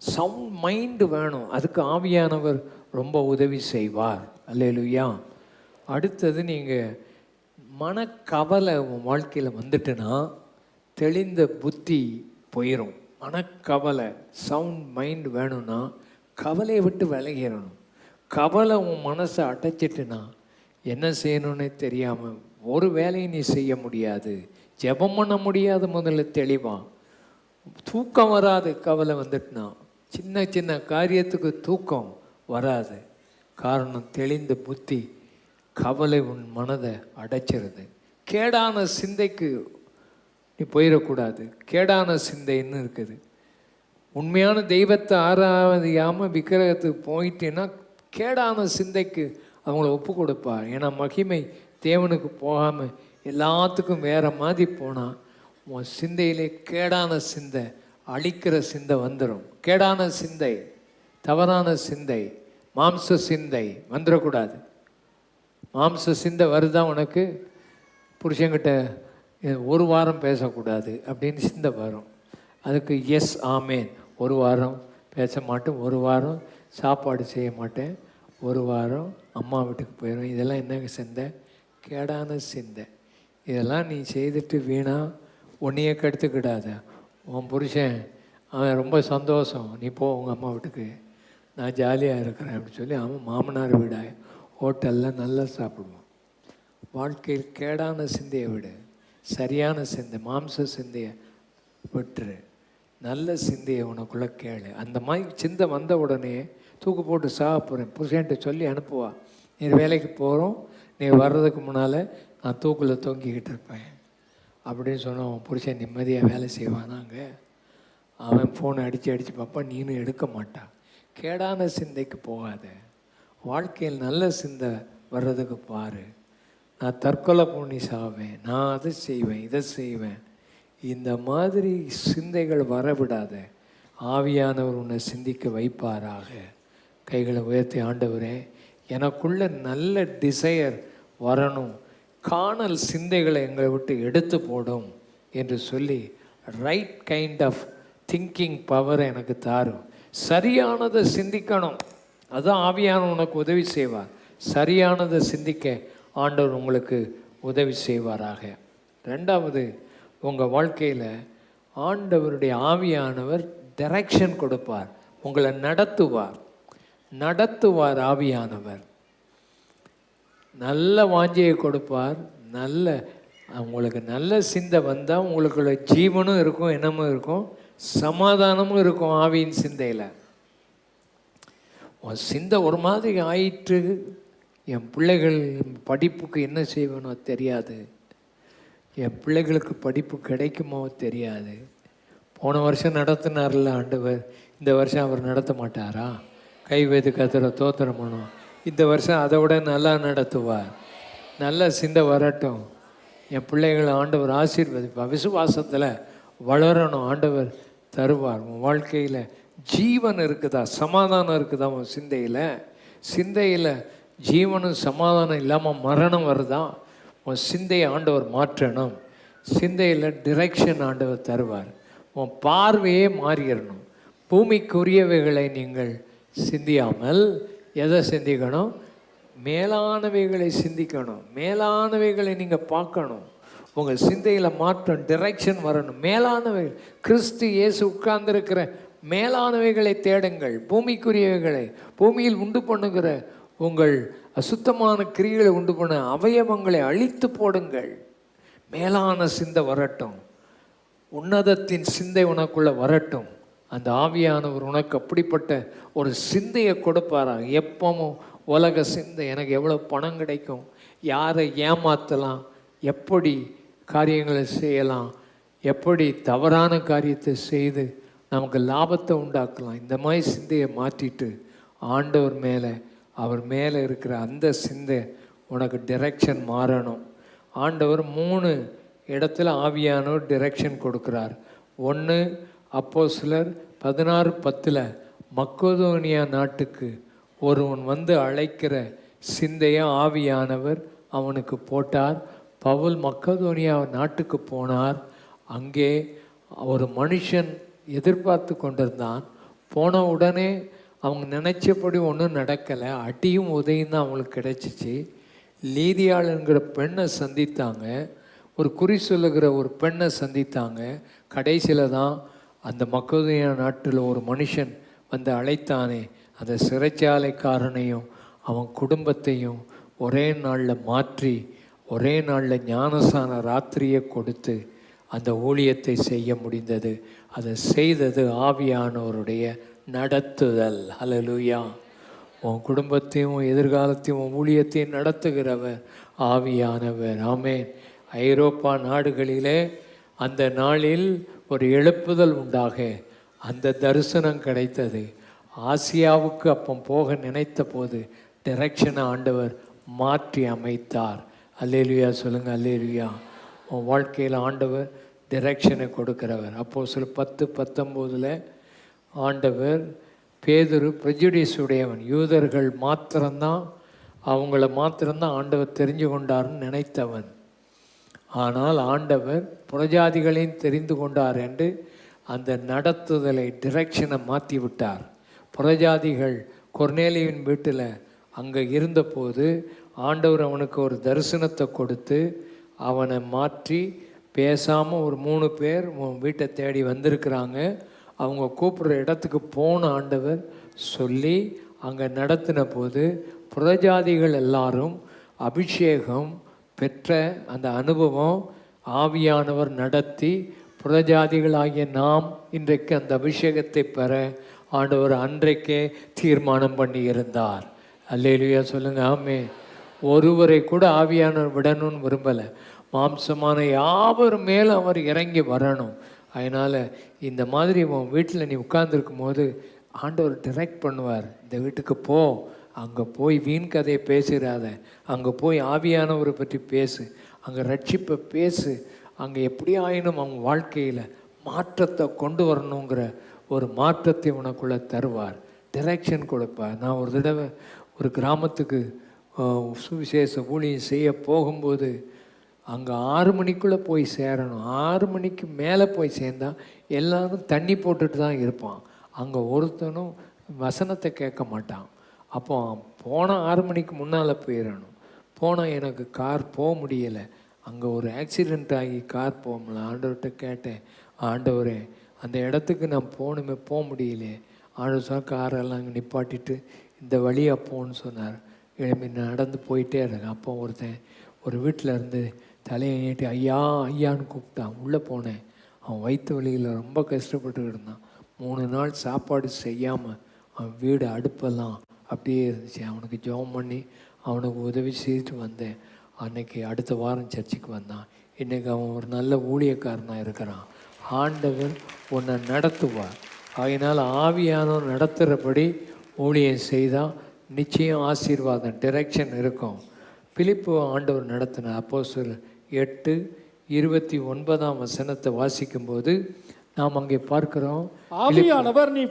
B: சவுண்ட் மைண்டு வேணும். அதுக்கு ஆவியானவர் ரொம்ப உதவி செய்வார். அல்லேலூயா. அடுத்தது, நீங்கள் மனக்கவலை உன் வாழ்க்கையில் வந்துட்டுன்னா தெளிந்த புத்தி போயிடும். மனக்கவலை, சவுண்ட் மைண்ட் வேணும்னா கவலையை விட்டு விலகிடணும். கவலை உன் மனசை அடைச்சிட்டுனா என்ன செய்யணும்னே தெரியாமல் ஒரு வேலையை நீ செய்ய முடியாது, ஜெபம் பண்ண முடியாது. முதல்ல தெளிவாக தூக்கம் வராது. கவலை வந்துட்டுனா சின்ன சின்ன காரியத்துக்கு தூக்கம் வராது. காரணம் தெளிந்த புத்தி. கவலை உன் மனதை அடைச்சிருது. கேடான சிந்தைக்கு நீ போயிடக்கூடாது. கேடான சிந்தைன்னு இருக்குது. உண்மையான தெய்வத்தை ஆராதியாமல் விக்கிரகத்துக்கு போயிட்டேன்னா கேடான சிந்தைக்கு அவங்கள ஒப்பு கொடுப்பார். ஏன்னா மகிமை தேவனுக்கு போகாமல் எல்லாத்துக்கும் வேறு மாதிரி போனால் உன் சிந்தையிலே கேடான சிந்தை, அழிக்கிற சிந்தை வந்துடும். கேடான சிந்தை, தவறான சிந்தை, மாம்ச சிந்தை வந்துடக்கூடாது. மாம்ச சிந்தை வருதா உனக்கு? புருஷங்கிட்ட ஒரு வாரம் பேசக்கூடாது அப்படின்னு சிந்தை வரும். அதுக்கு எஸ் ஆமேன். ஒரு வாரம் பேச மாட்டேன், ஒரு வாரம் சாப்பாடு செய்ய மாட்டேன், ஒரு வாரம் அம்மா வீட்டுக்கு போயிடும். இதெல்லாம் என்ன சிந்தை? கேடான சிந்தை. இதெல்லாம் நீ செய்துட்டு வீணா உன்னையே கெடுத்துக்கிடாத. உன் புருஷன் அவன் ரொம்ப சந்தோஷம், நீ போ உங்கள் அம்மா வீட்டுக்கு, நான் ஜாலியாக இருக்கிறேன் அப்படின்னு சொல்லி அவன் மாமனார் வீடா ஹோட்டலில் நல்லா சாப்பிடுவான். வாழ்க்கையில் கேடான சிந்தையை விடு, சரியான சிந்தை, மாம்ச சிந்தையை விட்டுரு. நல்ல சிந்தையை உனக்குள்ளே கேளு. அந்த மாதிரி சிந்தை வந்த உடனே தூக்கு போட்டு சாக போகிறேன் புருஷன்ட்டு சொல்லி அனுப்புவா. நீ வேலைக்கு போகிறோம், நீ வர்றதுக்கு முன்னால் நான் தூக்கில் தொங்கிக்கிட்டு இருப்பேன் அப்படின்னு சொன்னால் அவன் புருஷன் நிம்மதியாக வேலை செய்வானாங்க. அவன் ஃபோனை அடித்து பார்ப்பா, நீனும் எடுக்க மாட்டான். கேடான சிந்தைக்கு போகாத. வாழ்க்கையில் நல்ல சிந்தை வர்றதுக்கு பாரு. நான் தற்கொலை பண்ணி சாவேன், நான் அதை செய்வேன், இதை செய்வேன், இந்த மாதிரி சிந்தைகள் வரவிடாத. ஆவியானவர் உன்னை சிந்திக்க வைப்பாராக. கைகளை உயர்த்தி, ஆண்டவரே எனக்குள்ள நல்ல டிசையர் வரணும், காணல் சிந்தைகளை எங்களை விட்டு எடுத்து போடும் என்று சொல்லி right kind of thinking power எனக்கு தாரும். சரியானதை சிந்திக்கணும். அதுதான் ஆவியானவர் உனக்கு உதவி செய்வார். சரியானதை சிந்திக்க ஆண்டவர் உங்களுக்கு உதவி செய்வாராக. ரெண்டாவது, உங்கள் வாழ்க்கையில் ஆண்டவருடைய ஆவியானவர் டைரக்ஷன் கொடுப்பார், உங்களை நடத்துவார். ஆவியானவர் நல்ல வாஞ்சியை கொடுப்பார். உங்களுக்கு நல்ல சிந்தை வந்தால் உங்களுக்குள்ள ஜீவனும் இருக்கும், எண்ணமும் இருக்கும், சமாதானமும் இருக்கும். ஆவியின் சிந்தையில் உன் சிந்தை ஒரு மாதிரி ஆயிற்று, என் பிள்ளைகள் படிப்புக்கு என்ன செய்வேனோ தெரியாது, என் பிள்ளைகளுக்கு படிப்பு கிடைக்குமோ தெரியாது. போன வருஷம் நடத்தினார்ல ஆண்டவர், இந்த வருஷம் அவர் நடத்த மாட்டாரா? கை வைத்து கத்துற தோத்திரம் பண்ணும். இந்த வருஷம் அதை விட நல்லா நடத்துவார். நல்ல சிந்தை வரட்டும். என் பிள்ளைகளை ஆண்டவர் ஆசீர்வதிப்பார். விசுவாசத்தில் வளரணும், ஆண்டவர் தருவார். உன் வாழ்க்கையில் ஜீவன் இருக்குதா, சமாதானம் இருக்குதா? உன் சிந்தையில் ஜீவனும் சமாதானம் இல்லாமல் மரணம் வருதா? உன் சிந்தையை ஆண்டவர் மாற்றணும். சிந்தையில் டிரெக்ஷன் ஆண்டவர் தருவார். உன் பார்வையே மாறிடணும். பூமிக்குரியவைகளை நீங்கள் சிந்தியாமல் எதை சிந்திக்கணும்? மேலானவைகளை சிந்திக்கணும். மேலானவைகளை நீங்கள் பார்க்கணும். உங்கள் சிந்தையில் மாற்றம், டிரெக்ஷன் வரணும். மேலானவைகள், கிறிஸ்து இயேசு உட்கார்ந்திருக்கிற மேலானவைகளை தேடுங்கள். பூமிக்குரியவைகளை, பூமியில் உண்டு பண்ணுகிற உங்கள் அசுத்தமான கிரிகளை உண்டு பண்ண அவயவங்களை அழித்து போடுங்கள். மேலான சிந்தை வரட்டும். உன்னதத்தின் சிந்தை உனக்குள்ள வரட்டும். அந்த ஆவியானவர் உனக்கு அப்படிப்பட்ட ஒரு சிந்தையை கொடுப்பாராங்க. எப்பவும் உலக சிந்தை, எனக்கு எவ்வளோ பணம் கிடைக்கும், யாரை ஏமாற்றலாம், எப்படி காரியங்களை செய்யலாம், எப்படி தவறான காரியத்தை செய்து நமக்கு லாபத்தை உண்டாக்கலாம். இந்த மாதிரி சிந்தையை மாற்றிட்டு ஆண்டவர் மேலே, அவர் மேலே இருக்கிற அந்த சிந்தை உனக்கு டைரக்ஷன் மாறணும். ஆண்டவர் 3 இடத்துல ஆவியானவர் டைரக்ஷன் கொடுக்குறார். ஒன்று, அப்போஸ்தலர் 16:10 மக்கெதோனியா நாட்டுக்கு ஒருவன் வந்து அழைக்கிற சிந்தையை ஆவியானவர் அவனுக்கு போட்டார். பவுல் மக்கெதோனியா நாட்டுக்கு போனார். அங்கே ஒரு மனுஷன் எதிர்பார்த்து கொண்டிருந்தான். போன உடனே அவங்க நினச்சபடி ஒன்றும் நடக்கலை. அடியும் உதவியும் தான் அவங்களுக்கு கிடைச்சிச்சு. லீதியாளுங்கிற பெண்ணை சந்தித்தாங்க. ஒரு குறி சொல்லுகிற ஒரு பெண்ணை சந்தித்தாங்க. கடைசியில் தான் அந்த மக்கெதோனியா நாட்டில் ஒரு மனுஷன் வந்து அழைத்தானே, அந்த சிறைச்சாலைக்காரனையும் அவன் குடும்பத்தையும் ஒரே நாளில் மாற்றி, ஒரே நாளில் ஞானசான ராத்திரியை கொடுத்து அந்த ஊழியத்தை செய்ய முடிந்தது. அதை செய்தது ஆவியானவருடைய நடத்துதல். ஹல்லேலூயா. உன் குடும்பத்தையும் எதிர்காலத்தையும் உன் ஊழியத்தையும் நடத்துகிறவர் ஆவியானவர். ஆமென். ஐரோப்பா நாடுகளிலே அந்த நாளில் ஒரு எழுப்புதல் உண்டாக அந்த தரிசனம் கிடைத்தது. ஆசியாவுக்கு அப்போ போக நினைத்த போது டைரக்ஷனை ஆண்டவர் மாற்றி அமைத்தார். அல்லேலூயா சொல்லுங்கள். அல்லேலூயா. உன் வாழ்க்கையில் ஆண்டவர் டைரக்ஷனை கொடுக்கிறவர். அப்போஸ்தலர் 10:19 ஆண்டவர் பேதுரு ப்ரெஜுடிஸ் உடையவன், யூதர்கள் மாத்திரம்தான், அவங்கள மாத்திரம்தான் ஆண்டவர் தெரிஞ்சு கொண்டார்னு நினைத்தவன். ஆனால் ஆண்டவர் புறஜாதிகளையும் தெரிந்து கொண்டார் என்று அந்த நடத்துதலை டைரக்ஷனை மாற்றி விட்டார். புறஜாதிகள் கொர்நேலியின் வீட்டில் அங்கே இருந்தபோது ஆண்டவர் அவனுக்கு ஒரு தரிசனத்தை கொடுத்து அவனை மாற்றி பேசாமல் ஒரு 3 பேர் உன் வீட்டை தேடி வந்திருக்கிறாங்க, அவங்க கூப்பிட்ற இடத்துக்கு போன ஆண்டவர் சொல்லி அங்கே நடத்தின போது புறஜாதிகள் எல்லாரும் அபிஷேகம் பெற்ற அந்த அனுபவம் ஆவியானவர் நடத்தி புறஜாதிகளாகிய நாம் இன்றைக்கு அந்த அபிஷேகத்தை பெற ஆண்டவர் அன்றைக்கே தீர்மானம் பண்ணி இருந்தார். அல்லேலூயா சொல்லுங்கள். ஆமென். ஒருவரை கூட ஆவியானவர் விடணும்னு விரும்பலை. மாம்சமான யாவர் மேலும் அவர் இறங்கி வரணும். அதனால் இந்த மாதிரி உன் வீட்டில் நீ உட்கார்ந்துருக்கும் போது ஆண்டவர் டைரக்ட் பண்ணுவார். இந்த வீட்டுக்கு போ, அங்கே போய் வீண் கதையை பேசுகிறாத, அங்கே போய் ஆவியானவரை பற்றி பேசு, அங்கே ரட்சிப்பை பேசு, அங்கே எப்படி ஆயினும் அவங்க வாழ்க்கையில் மாற்றத்தை கொண்டு வரணுங்கிற ஒரு மாற்றத்தை உனக்குள்ளே தருவார். டைரக்ஷன் கொடுப்பார். நான் ஒரு தடவை ஒரு கிராமத்துக்கு சுவிசேஷ ஊழியம் செய்ய போகும்போது அங்கே 6 மணிக்குள்ளே போய் சேரணும். 6 மணிக்கு மேலே போய் சேர்ந்தால் எல்லோரும் தண்ணி போட்டுட்டு தான் இருப்பான். அங்கே ஒருத்தனும் வசனத்தை கேட்க மாட்டான். அப்போ போனால் 6 மணிக்கு முன்னால் போயிடணும். போனால் எனக்கு கார் போக முடியலை. அங்கே ஒரு ஆக்சிடெண்ட் ஆகி கார் போக முடியல. ஆண்டவர்கிட்ட கேட்டேன், ஆண்டவரே அந்த இடத்துக்கு நான் போகணுமே, போக முடியலையே. ஆண்டவர் சொன்ன காரெல்லாம் அங்கே நிப்பாட்டிட்டு இந்த வழியாக போன்னு சொன்னார். எழுப்பி நடந்து போயிட்டே இருக்கேன். அப்போ ஒருத்தன் ஒரு வீட்டில் இருந்து தலையை நீட்டி ஐயா ஐயான்னு கூப்பிட்டான். உள்ளே போனேன். அவன் வயிற்று வலியில் ரொம்ப கஷ்டப்பட்டுக்கிட்டு இருந்தான். 3 நாள் சாப்பாடு செய்யாமல் அவன் வீடு அடுப்பெல்லாம் அப்படியே இருந்துச்சு. அவனுக்கு ஜெபம் பண்ணி அவனுக்கு உதவி செய்துட்டு வந்தேன். அன்னைக்கு அடுத்த வாரம் சர்ச்சுக்கு வந்தான். இன்றைக்கி அவன் ஒரு நல்ல ஊழியக்காரனாக இருக்கிறான். ஆண்டவர் உன்னை நடத்துவார். அதனால் ஆவியானவர் நடத்துகிறபடி ஊழியம் செய்தால் நிச்சயம் ஆசீர்வாதம் டைரக்ஷன் இருக்கும். பிலிப்பு ஆண்டவர் நடத்தின அப்போஸ்தலர் 8:29 வாசிக்கும்போது நாம் அங்கே பார்க்கிறோம்,
C: ஆவியானவர் நீ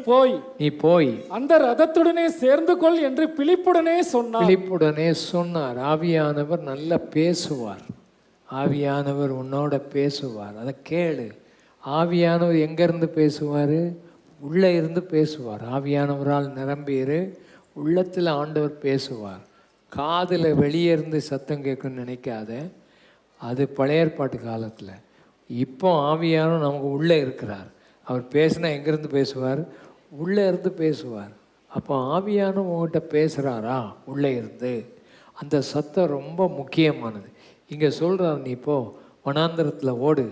C: போய்
B: அந்த
C: ரதத்துடனே சேர்ந்து கொள் என்று பிலிப்புடனே
B: சொன்னார். ஆவியானவர் நல்லா பேசுவார். ஆவியானவர் உன்னோட பேசுவார். அதை கேளு. ஆவியானவர் எங்கேருந்து பேசுவார்? உள்ளே இருந்து பேசுவார். ஆவியானவரால் நிரம்பியிரு. உள்ளத்தில் ஆண்டவர் பேசுவார். காதில் வெளியே இருந்து சத்தம் கேட்குன்னு நினைக்காத. அது பழைய ஏற்பாட்டு காலத்தில். இப்போ ஆவியானவர் நமக்கு உள்ளே இருக்கிறார். அவர் பேசினா எங்கேருந்து பேசுவார்? உள்ளே இருந்து பேசுவார். அப்போ ஆவியானவர் உங்கள்கிட்ட பேசுகிறாரா? உள்ளே இருந்து. அந்த சத்தம் ரொம்ப முக்கியமானது. இங்கே சொல்கிறார், நீ இப்போ வனாந்தரத்தில் ஓடு,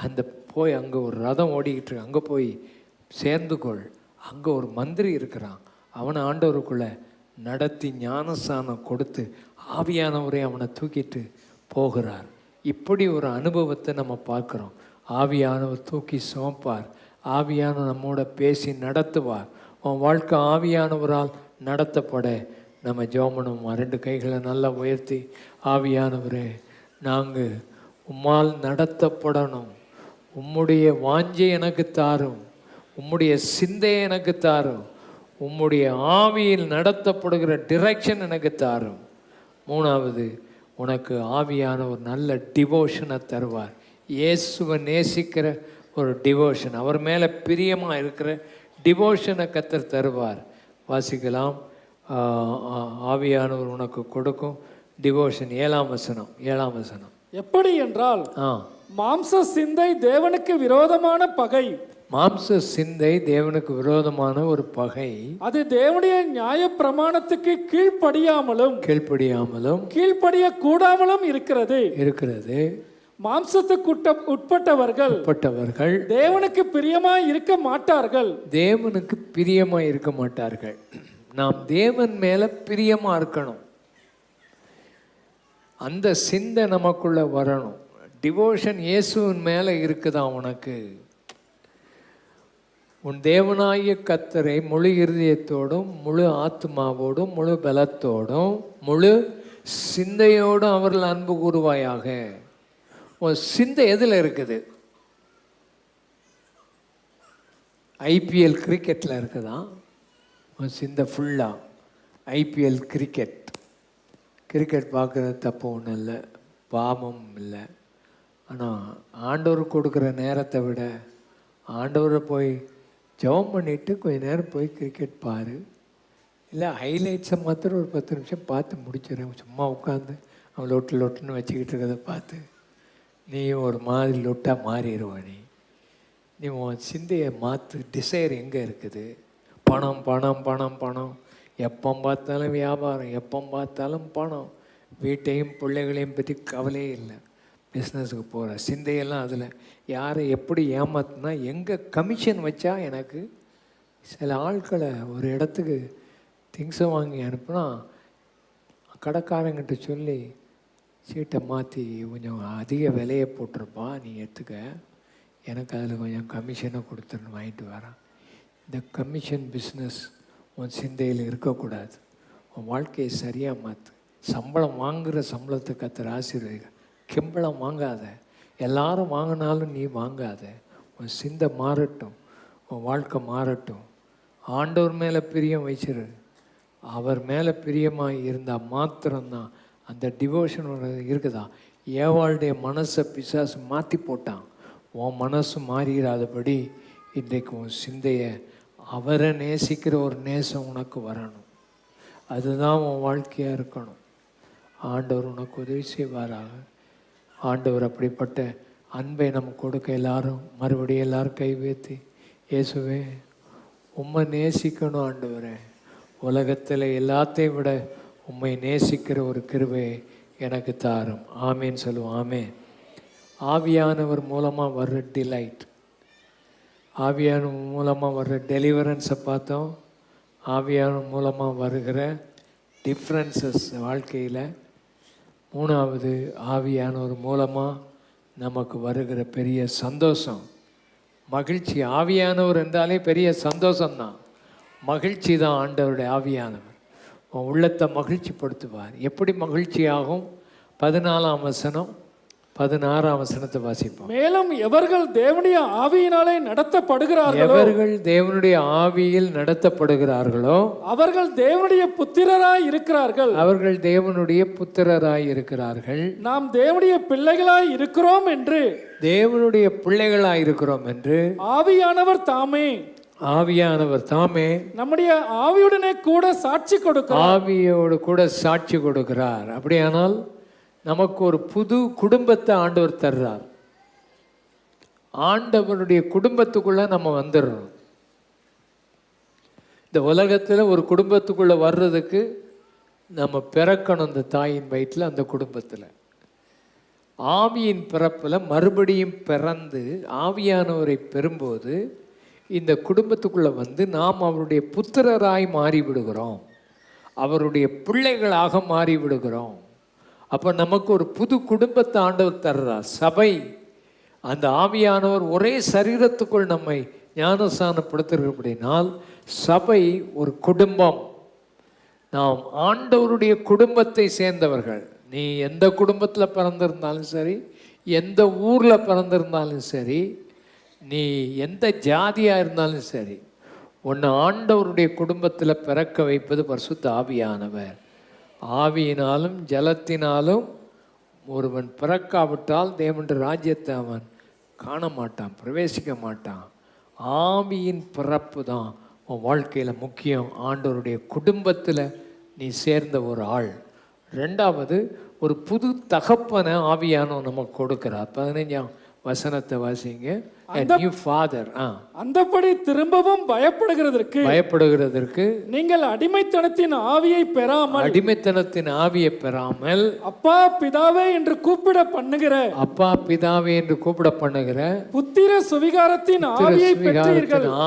B: அந்த போய் அங்கே ஒரு ரதம் ஓடிக்கிட்டு இருக்கு, அங்கே போய் சேர்ந்துக்கொள். அங்கே ஒரு மந்திரி இருக்கிறான், அவனை ஆண்டவருக்குள்ளே நடத்தி ஞானஸ்தானம் கொடுத்து ஆவியானவரை அவனை தூக்கிட்டு போகிறார். இப்படி ஒரு அனுபவத்தை நம்ம பார்க்குறோம். ஆவியானவர் தூக்கி சுமப்பார். ஆவியானவர் நம்மோட பேசி நடத்துவார். உன் வாழ்க்கை ஆவியானவரால் நடத்தப்பட நம்ம ஜெபம் பண்ணுவோம். 2 கைகளை நல்லா உயர்த்தி, ஆவியானவரே, நாங்கள் உம்மால் நடத்தப்படணும். உம்முடைய வாஞ்சை எனக்கு தாரும், உம்முடைய சிந்தையை எனக்கு தாரும், உம்முடைய ஆவியில் நடத்தப்படுகிற டிரெக்ஷன் எனக்கு தாரும். 3வது, உனக்கு ஆவியான ஒரு நல்ல டிவோஷனை தருவார். இயேசுவை நேசிக்கிற ஒரு டிவோஷன், அவர் மேலே பிரியமாக இருக்கிற டிவோஷனை கர்த்தர் தருவார். வாசிக்கலாம். ஆவியானவர் உனக்கு கொடுக்கும் டிவோஷன். 7ஆம் வசனம்.
C: எப்படி என்றால், மாம்ச சிந்தை தேவனுக்கு விரோதமான பகை.
B: மாம்ச சிந்தை தேவனுக்கு விரோதமான ஒரு பகை. அது
C: தேவனுடைய நியாய பிரமாணத்துக்கு கீழ்ப்படியாமலும் கீழ்ப்படிய கூடாமலும் இருக்கிறது. மாம்சத்துக்கு உட்பட்டவர்கள் தேவனுக்கு பிரியமாய் இருக்க மாட்டார்கள். நாம் தேவன் மேல பிரியமா இருக்கணும். அந்த சிந்தை நமக்குள்ள வரணும். டிவோஷன் இயேசுவின் மேல இருக்குதா உனக்கு? உன் தேவனாகிய கர்த்தரை முழு இருதயத்தோடும், முழு ஆத்மாவோடும், முழு பலத்தோடும், முழு சிந்தையோடும் அவர்கள் அன்பு கூறுவாயாக. உன் சிந்தை எதில் இருக்குது? ஐபிஎல் கிரிக்கெட்டில் இருக்குதா? உன் சிந்தை ஃபுல்லாக ஐபிஎல் கிரிக்கெட் பார்க்குறது தப்பு ஒன்றும் இல்லை, பாவம் இல்லை. ஆனால் ஆண்டவர் கொடுக்குற நேரத்தை விட ஆண்டவரை போய் ஜெபம் பண்ணிவிட்டு கொஞ்ச நேரம் போய் கிரிக்கெட் பாரு. இல்லை ஹைலைட்ஸை மாத்திரம் ஒரு 10 நிமிஷம் பார்த்து முடிச்சிடறேன். சும்மா உட்காந்து அவன் லொட்டுன்னு வச்சுக்கிட்டு இருக்கிறத பார்த்து நீயும் ஒரு மாதிரி லொட்டாக மாறிடுவ. நீ உன் சிந்தையை மாற்று. டிசைர் எங்கே இருக்குது? பணம் பணம் பணம் பணம். எப்போ பார்த்தாலும் வியாபாரம், எப்போ பார்த்தாலும் பணம். வீட்டையும் பிள்ளைகளையும் பற்றி கவலையே இல்லை. பிஸ்னஸுக்கு போகிற சிந்தையெல்லாம் அதில். யாரை எப்படி ஏமாத்தினா, எங்கே கமிஷன் வச்சா எனக்கு. சில ஆட்களை ஒரு இடத்துக்கு திங்ஸை வாங்கி அனுப்புனா கடைக்காரங்கிட்ட சொல்லி சீட்டை மாற்றி கொஞ்சம் அதிக விலையை போட்டிருப்பா, நீ எடுத்துக்க, எனக்கு அதில் கொஞ்சம் கமிஷனை கொடுத்துருன்னு வாங்கிட்டு வரான். இந்த கமிஷன் பிஸ்னஸ் உன் சிந்தையில் இருக்கக்கூடாது. உன் வாழ்க்கையை சரியாக மாற்று. சம்பளம் வாங்குகிற சம்பளத்தை கர்த்தர் ஆசீர்வதிக்க. கிம்பளம் வாங்காத. எல்லாரும் வாங்கினாலும் நீ வாங்காத. உன் சிந்தை மாறட்டும், உன் வாழ்க்கை மாறட்டும். ஆண்டவர் மேலே பிரியம் வச்சிரு. அவர் மேலே பிரியமாக இருந்தால் மாத்திரம்தான் அந்த டிவோஷன் இருக்குதா. ஏவாளுடைய மனசை பிசாசு மாற்றி போட்டான். உன் மனசு மாறிடாதபடி இன்றைக்கு உன் சிந்தையை அவரை நேசிக்கிற ஒரு நேசம் உனக்கு வரணும். அதுதான் உன் வாழ்க்கையாக இருக்கணும். ஆண்டவர் உனக்கு உதவி செய்வாராக. ஆண்டவர் அப்படிப்பட்ட அன்பை நம்ம கொடுக்க எல்லாரும் மறுபடியும் எல்லாரும் கை வைத்து, இயேசுவே உம்மை நேசிக்கணும் ஆண்டவரே. உலகத்தில் எல்லாத்தையும் விட உம்மை நேசிக்கிற ஒரு கிருபை எனக்கு தாரும். ஆமேன்னு சொல்லுவோம். ஆமேன். ஆவியானவர் மூலமாக வர்ற டிலைட், ஆவியானவர் மூலமாக வர்ற டெலிவரன்ஸை பார்த்தோம். ஆவியானவர் மூலமாக வருகிற டிஃப்ரென்சஸ் வாழ்க்கையில். 3வது, ஆவியானவர் மூலமாக நமக்கு வருகிற பெரிய சந்தோஷம், மகிழ்ச்சி. ஆவியானவர் என்றாலே பெரிய சந்தோஷம்தான், மகிழ்ச்சி தான். ஆண்டவருடைய ஆவியானவர் உன் உள்ளத்தை மகிழ்ச்சிப்படுத்துவார். எப்படி மகிழ்ச்சியாகும்? 14ஆம் வசனம் 16ஆம் வசனத்தை வாசிப்போம். மேலும் எவர்கள் தேவனுடைய ஆவியினாலே நடத்தப்படுகிறார்களோ,
B: எவர்கள் தேவனுடைய ஆவியில் நடத்தப்படுகிறார்களோ
C: அவர்கள் தேவனுடைய புத்திரராய் இருக்கிறார்கள்.
B: அவர்கள் தேவனுடைய புத்திரராய் இருக்கிறார்கள்.
C: நாம் தேவனுடைய பிள்ளைகளாய் இருக்கிறோம் என்று,
B: தேவனுடைய பிள்ளைகளாய் இருக்கிறோம் என்று ஆவியானவர் தாமே
C: நம்முடைய ஆவியுடனே கூட சாட்சி கொடுக்கிறார்.
B: ஆவியோடு கூட சாட்சி கொடுக்கிறார். அப்படியானால் நமக்கு ஒரு புது குடும்பத்தை ஆண்டவர் தர்றார். ஆண்டவருடைய குடும்பத்துக்குள்ள நம்ம வந்துடுறோம். இந்த உலகத்தில் ஒரு குடும்பத்துக்குள்ள வர்றதுக்கு நம்ம பிறக்கணும். இந்த தாயின் வயிற்றில், அந்த குடும்பத்தில் ஆவியின் பிறப்பில் மறுபடியும் பிறந்து ஆவியானவரை பெறும்போது இந்த குடும்பத்துக்குள்ளே வந்து நாம் அவருடைய புத்திரராய் மாறிவிடுகிறோம், அவருடைய பிள்ளைகளாக மாறிவிடுகிறோம். அப்போ நமக்கு ஒரு புது குடும்பத்தை ஆண்டவர் தர்றார். சபை, அந்த ஆவியானவர் ஒரே சரீரத்துக்குள் நம்மை ஞானஸ்தானப்படுத்துகிறபடினால் சபை ஒரு குடும்பம். நாம் ஆண்டவருடைய குடும்பத்தை சேர்ந்தவர்கள். நீ எந்த குடும்பத்தில் பிறந்திருந்தாலும் சரி, எந்த ஊரில் பிறந்திருந்தாலும் சரி, நீ எந்த ஜாதியாக இருந்தாலும் சரி, உன்னை ஆண்டவருடைய குடும்பத்தில் பிறக்க வைப்பது பரிசுத்த ஆவியானவர். ஆவியினாலும் ஜலத்தினாலும் ஒருவன் பிறக்காவிட்டால் தேவனுடைய ராஜ்யத்தை அவன் காண மாட்டான், பிரவேசிக்க மாட்டான். ஆவியின் பிறப்பு தான் உன் வாழ்க்கையில் முக்கியம். ஆண்டவருடைய குடும்பத்தில் நீ சேர்ந்த ஒரு ஆள். ரெண்டாவது, ஒரு புது தகப்பனை ஆவியானவர் நமக்கு கொடுக்கிறார். 15ஆம் வசனத்தை வாசிங்க. New father.
D: அந்தபடி திரும்பவும் பயப்படுகிறதற்கு நீங்கள் அடிமைத்தனத்தின் ஆவியை பெறாமல்
B: அப்பா பிதாவே என்று கூப்பிட பண்ணுகிற
D: புத்திர சுவிகாரத்தின்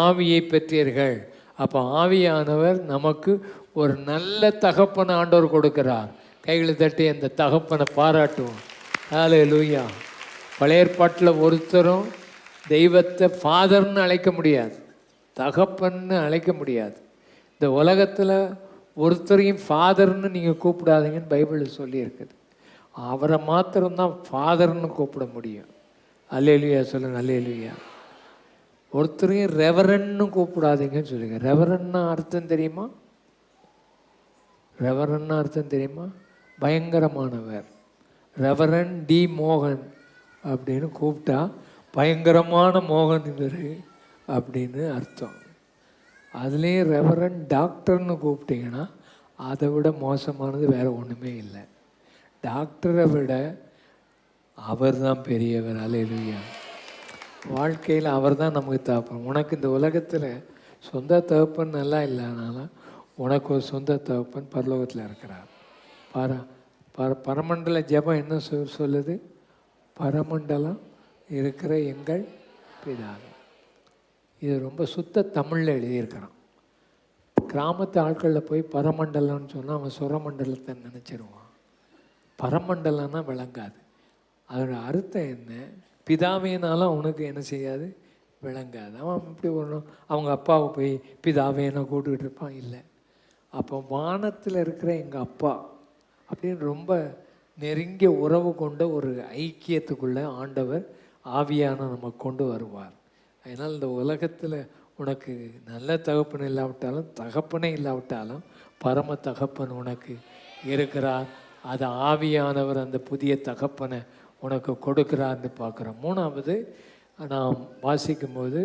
B: ஆவியை பெற்றீர்கள். அப்ப ஆவியானவர் நமக்கு ஒரு நல்ல தகப்பனை ஆண்டவர் கொடுக்கிறார். கைகளை தட்டி அந்த தகப்பனை பாராட்டுவோம். ஹல்லேலூயா. பழைய ஏற்பாட்டில் ஒருத்தரும் தெய்வத்தை ஃபாதர்னு அழைக்க முடியாது, தகப்பன்னு அழைக்க முடியாது. இந்த உலகத்தில் ஒருத்தரையும் ஃபாதர்னு நீங்கள் கூப்பிடாதீங்கன்னு பைபிளில் சொல்லியிருக்குது. அவரை மாத்திரம்தான் ஃபாதர்னு கூப்பிட முடியும். அல்லேலூயா சொல்லுங்க. அல்லேலூயா. ஒருத்தரையும் ரெவரன்னு கூப்பிடாதீங்கன்னு சொல்லுங்க. ரெவரன்னா அர்த்தம் தெரியுமா? ரெவரன்னா அர்த்தம் தெரியுமா? பயங்கரமானவர். ரெவரன் டி மோகன் அப்படின்னு கூப்பிட்டா பயங்கரமான மோகன் இவர் அப்படின்னு அர்த்தம். அதுலேயும் ரெவரன் டாக்டர்னு கூப்பிட்டிங்கன்னா அதை விட மோசமானது வேறு ஒன்றுமே இல்லை. டாக்டரை விட அவர் தான் பெரியவர். அல்லேலூயா. வாழ்க்கையில் அவர் தான் நமக்கு தகப்பன். உனக்கு இந்த உலகத்தில் சொந்த தகப்பன் நல்லா இல்லைனாலும் உனக்கு ஒரு சொந்த தகப்பன் பரலோகத்தில் இருக்கிறார். பரமண்டல ஜெபம் என்ன சொல்லுது? பரமண்டலம் இருக்கிற எங்கள் பிதாவே. இது ரொம்ப சுத்த தமிழில் எழுதியிருக்கிறான். கிராமத்து ஆட்களில் போய் பரமண்டலம்னு சொன்னால் அவன் சுரமண்டலத்தை நினச்சிருவான். பரமண்டலம்னா விளங்காது. அதோட அர்த்தம் என்ன? பிதாவேனாலும் அவனுக்கு என்ன செய்யாது? விளங்காது. அவன் இப்படி ஒன்றும் அவங்க அப்பாவை போய் பிதாவேன கூட்டுக்கிட்டு இருப்பான். இல்லை. அப்போ வானத்தில் இருக்கிற எங்கள் அப்பா அப்படின்னு ரொம்ப நெருங்கிய உறவு கொண்ட ஒரு ஐக்கியத்துக்குள்ளே ஆண்டவர் ஆவியான நம்ம கொண்டு வருவார். அதனால் இந்த உலகத்தில் உனக்கு நல்ல தகப்பன் இல்லாவிட்டாலும் தகப்பனே இல்லாவிட்டாலும் பரம தகப்பன் உனக்கு இருக்கிறார். அது ஆவியானவர் அந்த புதிய தகப்பனை உனக்கு கொடுக்கிறார்னு பார்க்குறோம். மூணாவது நாம் வாசிக்கும்போது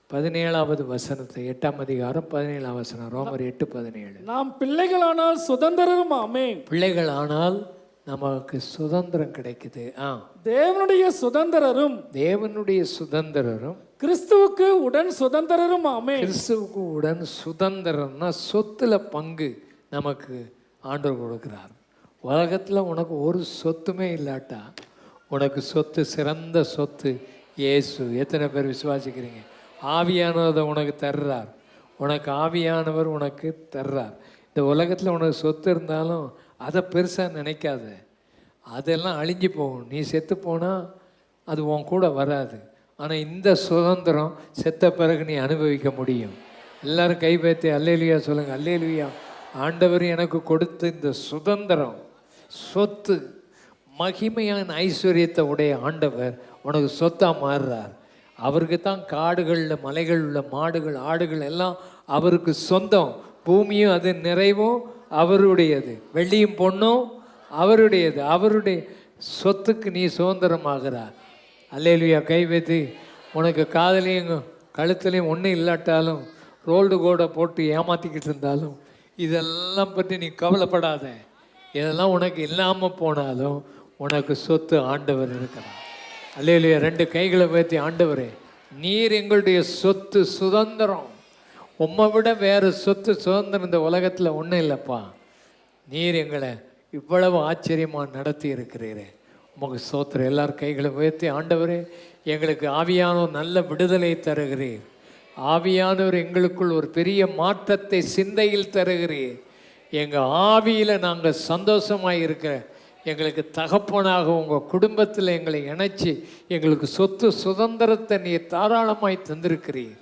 B: 17வது வசனத்தை 8ஆம் அதிகாரம் 17ஆம் வசனம். ரோமர் 8:17.
D: நாம் பிள்ளைகளானால் சுதந்திரரும் ஆமென்.
B: பிள்ளைகளானால் நமக்கு சுதந்திரம் கிடைக்குது.
D: தேவனுடைய சுதந்திரரும் கிறிஸ்துவுக்கு உடன் சுதந்திரரும் ஆமென்.
B: கிறிஸ்துவுக்கு உடன் சுதந்திரம்னா சொத்துல பங்கு நமக்கு ஆண்டவர் கொடுக்கிறார். உலகத்தில் உனக்கு ஒரு சொத்துமே இல்லாட்டா உனக்கு சொத்து, சிறந்த சொத்து இயேசு. எத்தனை பேர் விசுவாசிக்கிறீங்க? ஆவியானவர் உனக்கு தர்றார். உனக்கு ஆவியானவர் உனக்கு தர்றார். இந்த உலகத்தில் உனக்கு சொத்து இருந்தாலும் அதை பெருசாக நினைக்காத. அதெல்லாம் அழிஞ்சு போகும். நீ செத்து போனால் அது உன் கூட வராது. ஆனால் இந்த சுதந்திரம் செத்த பிறகு நீ அனுபவிக்க முடியும். எல்லோரும் கை வைத்து அல்லேலூயா சொல்லுங்கள். அல்லேலூயா. ஆண்டவர் எனக்கு கொடுத்த இந்த சுதந்திரம், சொத்து, மகிமையான ஐஸ்வர்யத்தை உடைய ஆண்டவர் உனக்கு சொத்தாக மாறுறார். அவருக்கு தான் காடுகளில் மலைகள் உள்ள மாடுகள் ஆடுகள் எல்லாம் அவருக்கு சொந்தம். பூமியும் அது நிறைவும் அவருடையது. வெள்ளியும் பொண்ணும் அவருடையது. அவருடைய சொத்துக்கு நீ சுதந்திரமாகிறார். அல்லேலூயா. கை வைத்து உனக்கு காதலையும் கழுத்துலையும் ஒன்றும் இல்லாட்டாலும் ரோல்டு கோடை போட்டு ஏமாற்றிக்கிட்டு இருந்தாலும் இதெல்லாம் பற்றி நீ கவலைப்படாத. இதெல்லாம் உனக்கு இல்லாமல் போனாலும் உனக்கு சொத்து ஆண்டவர் இருக்கிறார். அல்லேலூயா. 2 கைகளை வைத்து, ஆண்டவரே நீர் எங்களுடைய சொத்து, சுதந்திரம். உம்மை விட வேறு சொத்து சுதந்திரம் இந்த உலகத்தில் ஒன்றும் இல்லைப்பா. நீர் எங்களை இவ்வளவு ஆச்சரியமாக நடத்தி இருக்கிறீரே, உமக்கு ஸ்தோத்திரம். எல்லார் கைகளை உயர்த்தி, ஆண்டவரே எங்களுக்கு ஆவியானவர் நல்ல விடுதலை தருகிறீர். ஆவியானவர் எங்களுக்குள் ஒரு பெரிய மாற்றத்தை சிந்தையில் தருகிறீர். எங்கள் ஆவியில் நாங்கள் சந்தோஷமாக இருக்கிற எங்களுக்கு தகப்பனாக உங்கள் குடும்பத்தில் எங்களை இணைச்சி எங்களுக்கு சொத்து சுதந்திரத்தை நீர் தாராளமாய் தந்திருக்கிறீர்.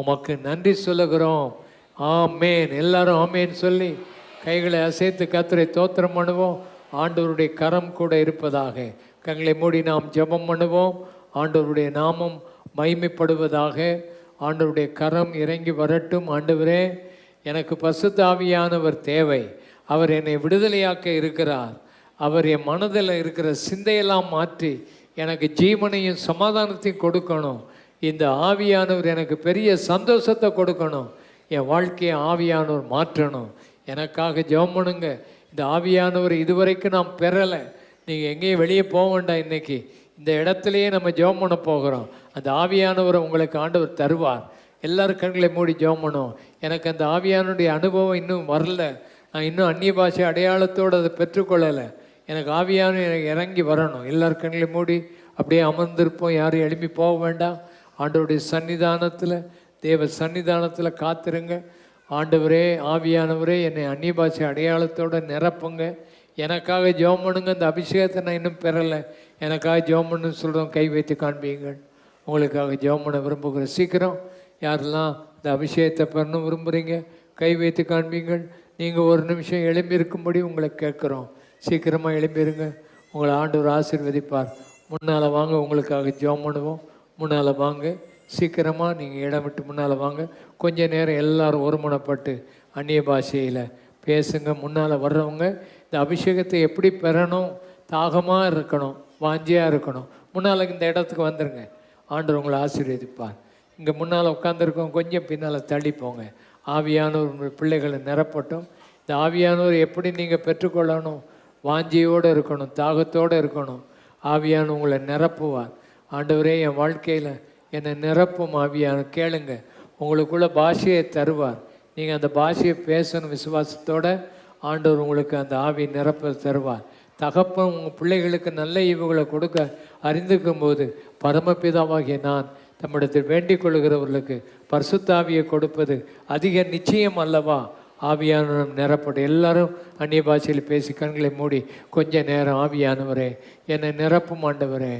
B: உமக்கு நன்றி சொல்லுகிறோம். ஆமேன். எல்லாரும் ஆமேன் சொல்லி கைகளை அசைத்து கர்த்தரை தோத்திரம் பண்ணுவோம். ஆண்டவருடைய கரம் கூட இருப்பதாக. கண்களை மூடி நாம் ஜெபம் பண்ணுவோம். ஆண்டவருடைய நாமம் மகிமைப்படுவதாக. ஆண்டவருடைய கரம் இறங்கி வரட்டும். ஆண்டவரே, எனக்கு பரிசுத்த ஆவியானவர் தேவை. அவர் என்னை விடுதலையாக்க இருக்கிறார். அவர் என் மனதில் இருக்கிற சிந்தையெல்லாம் மாற்றி எனக்கு ஜீவனையும் சமாதானத்தையும் கொடுக்கணும். இந்த ஆவியானவர் எனக்கு பெரிய சந்தோஷத்தை கொடுக்கணும். என் வாழ்க்கையை ஆவியானவர் மாற்றணும். எனக்காக ஜெபம் பண்ணுங்க. இந்த ஆவியானவர் இதுவரைக்கும் நாம் பெறலை. நீங்கள் எங்கேயும் வெளியே போக வேண்டாம். இன்றைக்கி இந்த இடத்துலையே நம்ம ஜெபம் பண்ண போகிறோம். அந்த ஆவியானவரை உங்களுக்கு ஆண்டவர் தருவார். எல்லோரும் கண்களை மூடி ஜெபம் பண்ணுவோம். எனக்கு அந்த ஆவியானுடைய அனுபவம் இன்னும் வரல. நான் இன்னும் அந்நிய பாஷை அடையாளத்தோடு அதை பெற்றுக்கொள்ளலை. எனக்கு ஆவியான எனக்கு இறங்கி வரணும். எல்லோரும் கண்களை மூடி அப்படியே அமர்ந்திருப்போம். யாரும் எழுப்பி போக வேண்டாம். ஆண்டவருடைய சன்னிதானத்தில், தேவ சன்னிதானத்தில் காத்திருங்க. ஆண்டவரே, ஆவியானவரே, என்னை அந்நிய பாஷை அடையாளத்தோடு நிரப்புங்க. எனக்காக ஜெபம் பண்ணுங்க. இந்த அபிஷேகத்தை நான் இன்னும் பெறலை. எனக்காக ஜெபம் பண்ணுன்னு சொல்கிறோம். கை வைத்து காண்பீங்கள். உங்களுக்காக ஜெபம் பண்ண விரும்புகிறேன். சீக்கிரம் யாரெல்லாம் இந்த அபிஷேகத்தை பெறணும் விரும்புகிறீங்க கை வைத்து காண்பீங்கள். நீங்கள் ஒரு நிமிஷம் எழும்பியிருக்கும்படி உங்களை கேட்குறோம். சீக்கிரமாக எழும்பிருங்க. உங்களை ஆண்டவர் ஆசீர்வதிப்பார். முன்னால் வாங்க, உங்களுக்காக ஜெபம் பண்ணுவோம். முன்னால் வாங்க. சீக்கிரமாக நீங்கள் இடம் விட்டு முன்னால் வாங்க. கொஞ்ச நேரம் எல்லோரும் ஒருமனப்பட்டு அந்நிய பாஷையில் பேசுங்க. முன்னால் வர்றவங்க இந்த அபிஷேகத்தை எப்படி பெறணும், தாகமாக இருக்கணும், வாஞ்சியாக இருக்கணும், முன்னால் இந்த இடத்துக்கு வந்துடுங்க. ஆண்டவர் உங்களை ஆசீர்வதிப்பார். இங்கே முன்னால் உட்காந்துருக்கோம், கொஞ்சம் பின்னால் தள்ளி போங்க. ஆவியானவர் உங்கள் பிள்ளைகளை நிரப்பட்டும். இந்த ஆவியானவர் எப்படி நீங்கள் பெற்றுக்கொள்ளணும், வாஞ்சியோடு இருக்கணும், தாகத்தோடு இருக்கணும். ஆவியான உங்களை நிரப்புவார். ஆண்டவரே, என் வாழ்க்கையில் என்னை நிரப்பும் ஆவியான கேளுங்க. உங்களுக்குள்ள பாஷையை தருவார். நீங்கள் அந்த பாஷையை பேசணும் விசுவாசத்தோடு. ஆண்டவர் உங்களுக்கு அந்த ஆவி நிரப்ப தருவார். தகப்பன் உங்கள் பிள்ளைகளுக்கு நல்ல ஈவுகளை கொடுக்க அறிந்திருக்கும் போது பரமபிதாவாகிய நான் தம்மிடத்தில் வேண்டிக் கொள்கிறவர்களுக்கு பரிசுத்தாவியை கொடுப்பது அதிக நிச்சயம் அல்லவா? ஆவியான நிரப்படும். எல்லாரும் அந்நிய பாஷையில் பேசி கண்களை மூடி கொஞ்ச நேரம் ஆவியானவரே, என்னை நிரப்பும் ஆண்டவரே,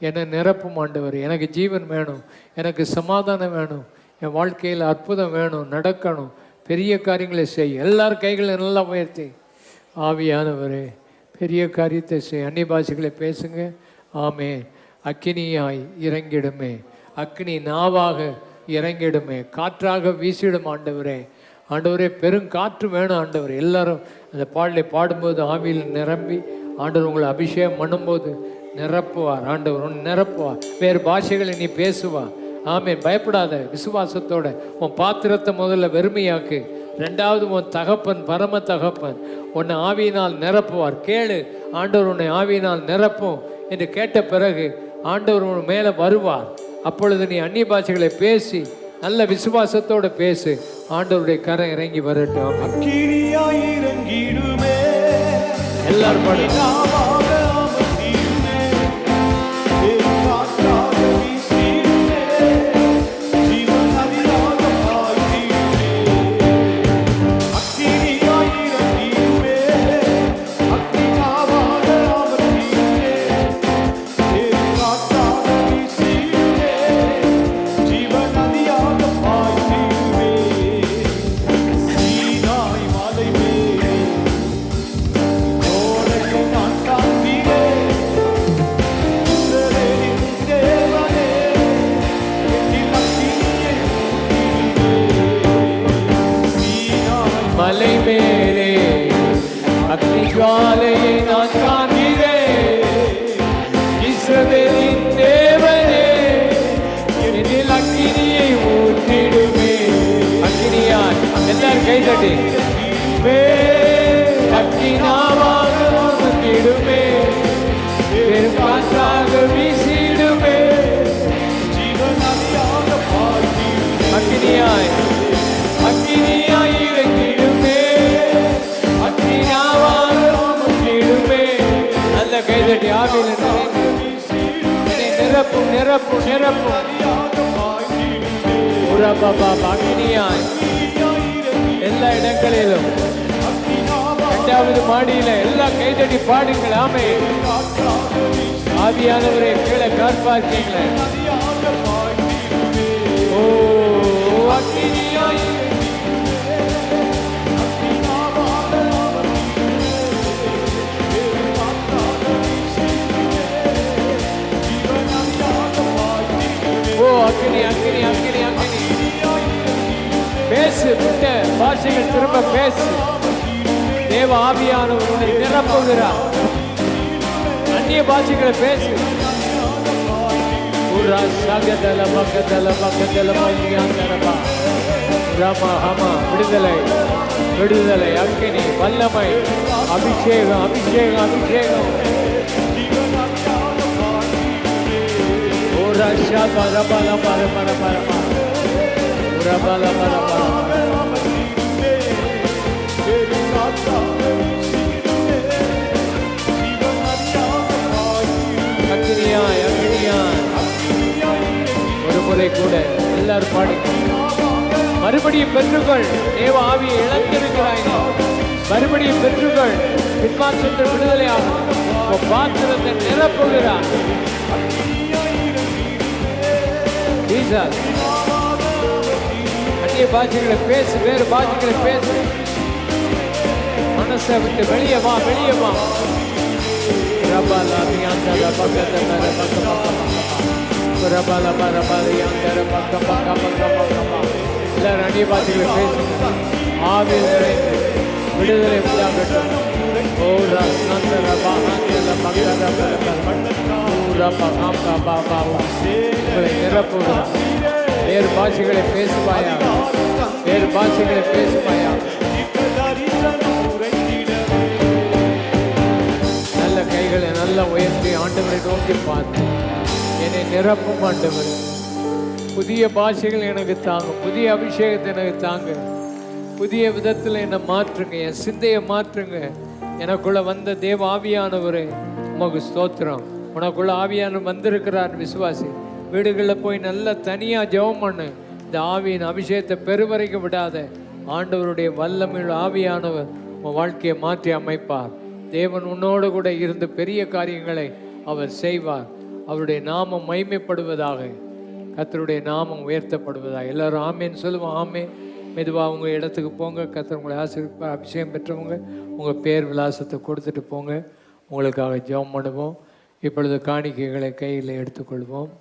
B: என்னை நிரப்பும் ஆண்டவரே. எனக்கு ஜீவன் வேணும், எனக்கு சமாதானம் வேணும், என் வாழ்க்கையில் அற்புதம் வேணும், நடக்கணும், பெரிய காரியங்களை செய். எல்லாரும் கைகளை நல்லா உயர்த்தி ஆவியானவரே பெரிய காரியத்தை செய். அந்நிய பாஷைகளை பேசுங்க. ஆமே. அக்கினியாய் இறங்கிடுமே, அக்னி நாவாக இறங்கிடுமே, காற்றாக வீசிடும் ஆண்டவரே. ஆண்டவரே, பெருங்காற்று வேணும் ஆண்டவர். எல்லாரும் அந்த பாடலை பாடும்போது ஆவியில் நிரம்பி ஆண்டவர் உங்களை அபிஷேகம் பண்ணும்போது நிரப்புவார். ஆண்டவர் ஒன்று நிரப்புவார். வேறு பாஷைகளை நீ பேசுவார். ஆமே. பயப்படாத, விசுவாசத்தோட உன் பாத்திரத்தை முதல்ல வெறுமையாக்கு. ரெண்டாவது, உன் தகப்பன் பரம தகப்பன் உன்னை ஆவியினால் நிரப்புவார். கேளு, ஆண்டவர் உன்னை ஆவியினால் நிரப்பும் என்று கேட்ட பிறகு ஆண்டவர் உன் மேலே வருவார். அப்பொழுது நீ அந்நிய பாஷைகளை பேசி நல்ல விசுவாசத்தோடு பேசு. ஆண்டவருடைய கரம் இறங்கி வரட்டும். எல்லாரும் மலை மேலே அக்னி ஜுவாலையை நான் காண்கிறேன். இஸ்ரவேலின் தேவனே, என்னில் அக்கினியை ஊற்றிடுமே. அக்கினியாய் எல்லாரும் கை தட்டி அக்கினாவாக ஊற்றிடுமே, பெரும் காற்றாக வீசிடுமே. அக்கினியாய் அக்கினியாய் இறங்கிடுமே, அக்கினாவாக ஊற்றிடுமே. நல்ல கை தட்டி ஆவியில் நிரப்பும் நிரப்பும் நிரப்பும். அக்கினியாய் எல்லா இடங்களிலும் 4வது மாடியில எல்லாம் கைதடி பாடுங்கள். ஆமே. ஆவியானவரே கீழே கார் பார்க்கீங்களே. ஓ அக்கினியாய் அக்கினி அக்கினி அக்கினி அக்கினி. பேசு விட்ட பாஷைகள் திரும்ப பேசு. தேவ ஆவியானவர் உன்னை நிரப்புகிறார். அந்நிய பாஷைகளை பேசு. விடுதலை விடுதலை அக்கினி வல்லமை அபிஷேகம் அபிஷேகம் அபிஷேகம். அக்கினியாய் அக்கினியாய். ஒரு முறை கூட எல்லாரும் பாடுங்க. மறுபடியும் பெற்றுக்கொள். தேவ ஆவியை இழந்திருக்கிறாய். மறுபடியும் பெற்றுக்கொள். பின்மாற்றத்தை விடுதலை ஆகும். பாத்திரத்தை நிரப்புகிறார். அந்நிய பாஷைகளை பேசு. வேறு பாஷைகளை பேசு. மனசை விட்டு வெளியே வா வெளியே வா. எல்லாரும் அந்நிய பாஷைகளை பேசுங்க. ஆவியில் நிறைந்து விடுதலை உண்டாகட்டும். நிரப்புகிறார். வேறு பாஷைகளை பேசுவாயா. வேறு பாஷைகளை பேசுவாயா. நல்ல கைகளை நல்லா உயர்த்தி ஆண்டவரை நோக்கி பார்த்து என்னை நிரப்பும் ஆண்டவர். புதிய பாஷைகள் எனக்கு தாங்க. புதிய அபிஷேகத்தை எனக்கு தாங்க. புதிய விதத்தில் என்னை மாற்றுங்க. என் சிந்தையை மாற்றுங்க. எனக்குள்ள வந்த தேவ ஆவியானவரே உமக்கு ஸ்தோத்திரம். உனக்குள்ள ஆவியானவர் வந்திருக்கிறார். விசுவாசி வீடுகளில் போய் நல்லா தனியாக ஜெபம் பண்ணு. இந்த ஆவியின் அபிஷேகத்தை பெருவரைக்க விடாத. ஆண்டவருடைய வல்லமையுள்ள ஆவியானவர் உன் வாழ்க்கையை மாற்றி அமைப்பார். தேவன் உன்னோடு கூட இருந்து பெரிய காரியங்களை அவர் செய்வார். அவருடைய நாமம் மகிமைப்படுவதாக. கர்த்தருடைய நாமம் உயர்த்தப்படுவதாக. எல்லாரும் ஆமேன்னு சொல்லுவோம். ஆமே. மெதுவாக உங்கள் இடத்துக்கு போங்க. கர்த்தர் உங்களை ஆசீர்வதிப்பார். அபிஷேகம் பெற்றவங்க உங்கள் பேர் விலாசத்தை கொடுத்துட்டு போங்க. உங்களுக்காக ஜெபம் பண்ணுவோம். இப்பொழுது காணிக்கைகளை கையில் எடுத்துக்கொள்வோம்.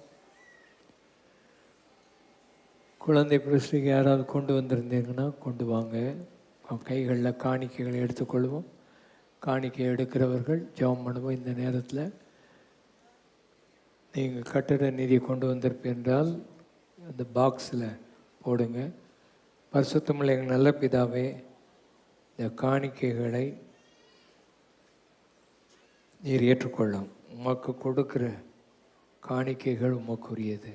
B: குழந்தை பிரச்சனைக்கு யாராவது கொண்டு வந்திருந்தீங்கன்னா கொண்டு வாங்க. கைகளில் காணிக்கைகளை எடுத்துக்கொள்வோம். காணிக்கை எடுக்கிறவர்கள் ஜெபம் பண்ணுவோம். இந்த நேரத்தில் நீங்கள் கட்டட நிதி கொண்டு வந்திருப்பீர்கள் அந்த பாக்ஸில் போடுங்க. பரிசுத்தமுள்ள எங்கள் நல்ல பிதாவே, இந்த காணிக்கைகளை நீர் ஏற்றுக்கொள்ளும். உமக்கு கொடுக்கிற காணிக்கைகள் உமக்குரியது.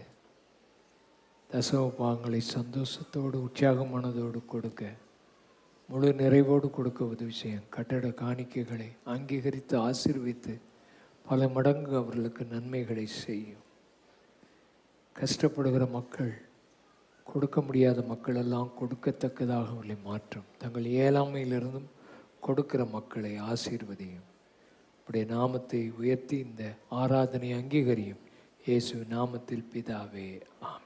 B: தசம பாகங்களை சந்தோஷத்தோடு உற்சாகமானதோடு கொடுக்க, முழு நிறைவோடு கொடுக்க உதவி செய்யும். கட்டட காணிக்கைகளை அங்கீகரித்து ஆசீர்வித்து பல மடங்கு அவர்களுக்கு நன்மைகளை செய்யும். கஷ்டப்படுகிற மக்கள், கொடுக்க முடியாத மக்கள் எல்லாம் கொடுக்கத்தக்கதாக அவர்களை மாற்றும். தங்கள் இயலாமையிலிருந்தும் கொடுக்கிற மக்களை ஆசீர்வதியும். இப்படிய நாமத்தை உயர்த்தி இந்த ஆராதனை அங்கீகரியும். இயேசு நாமத்தில் பிதாவே, ஆமென்.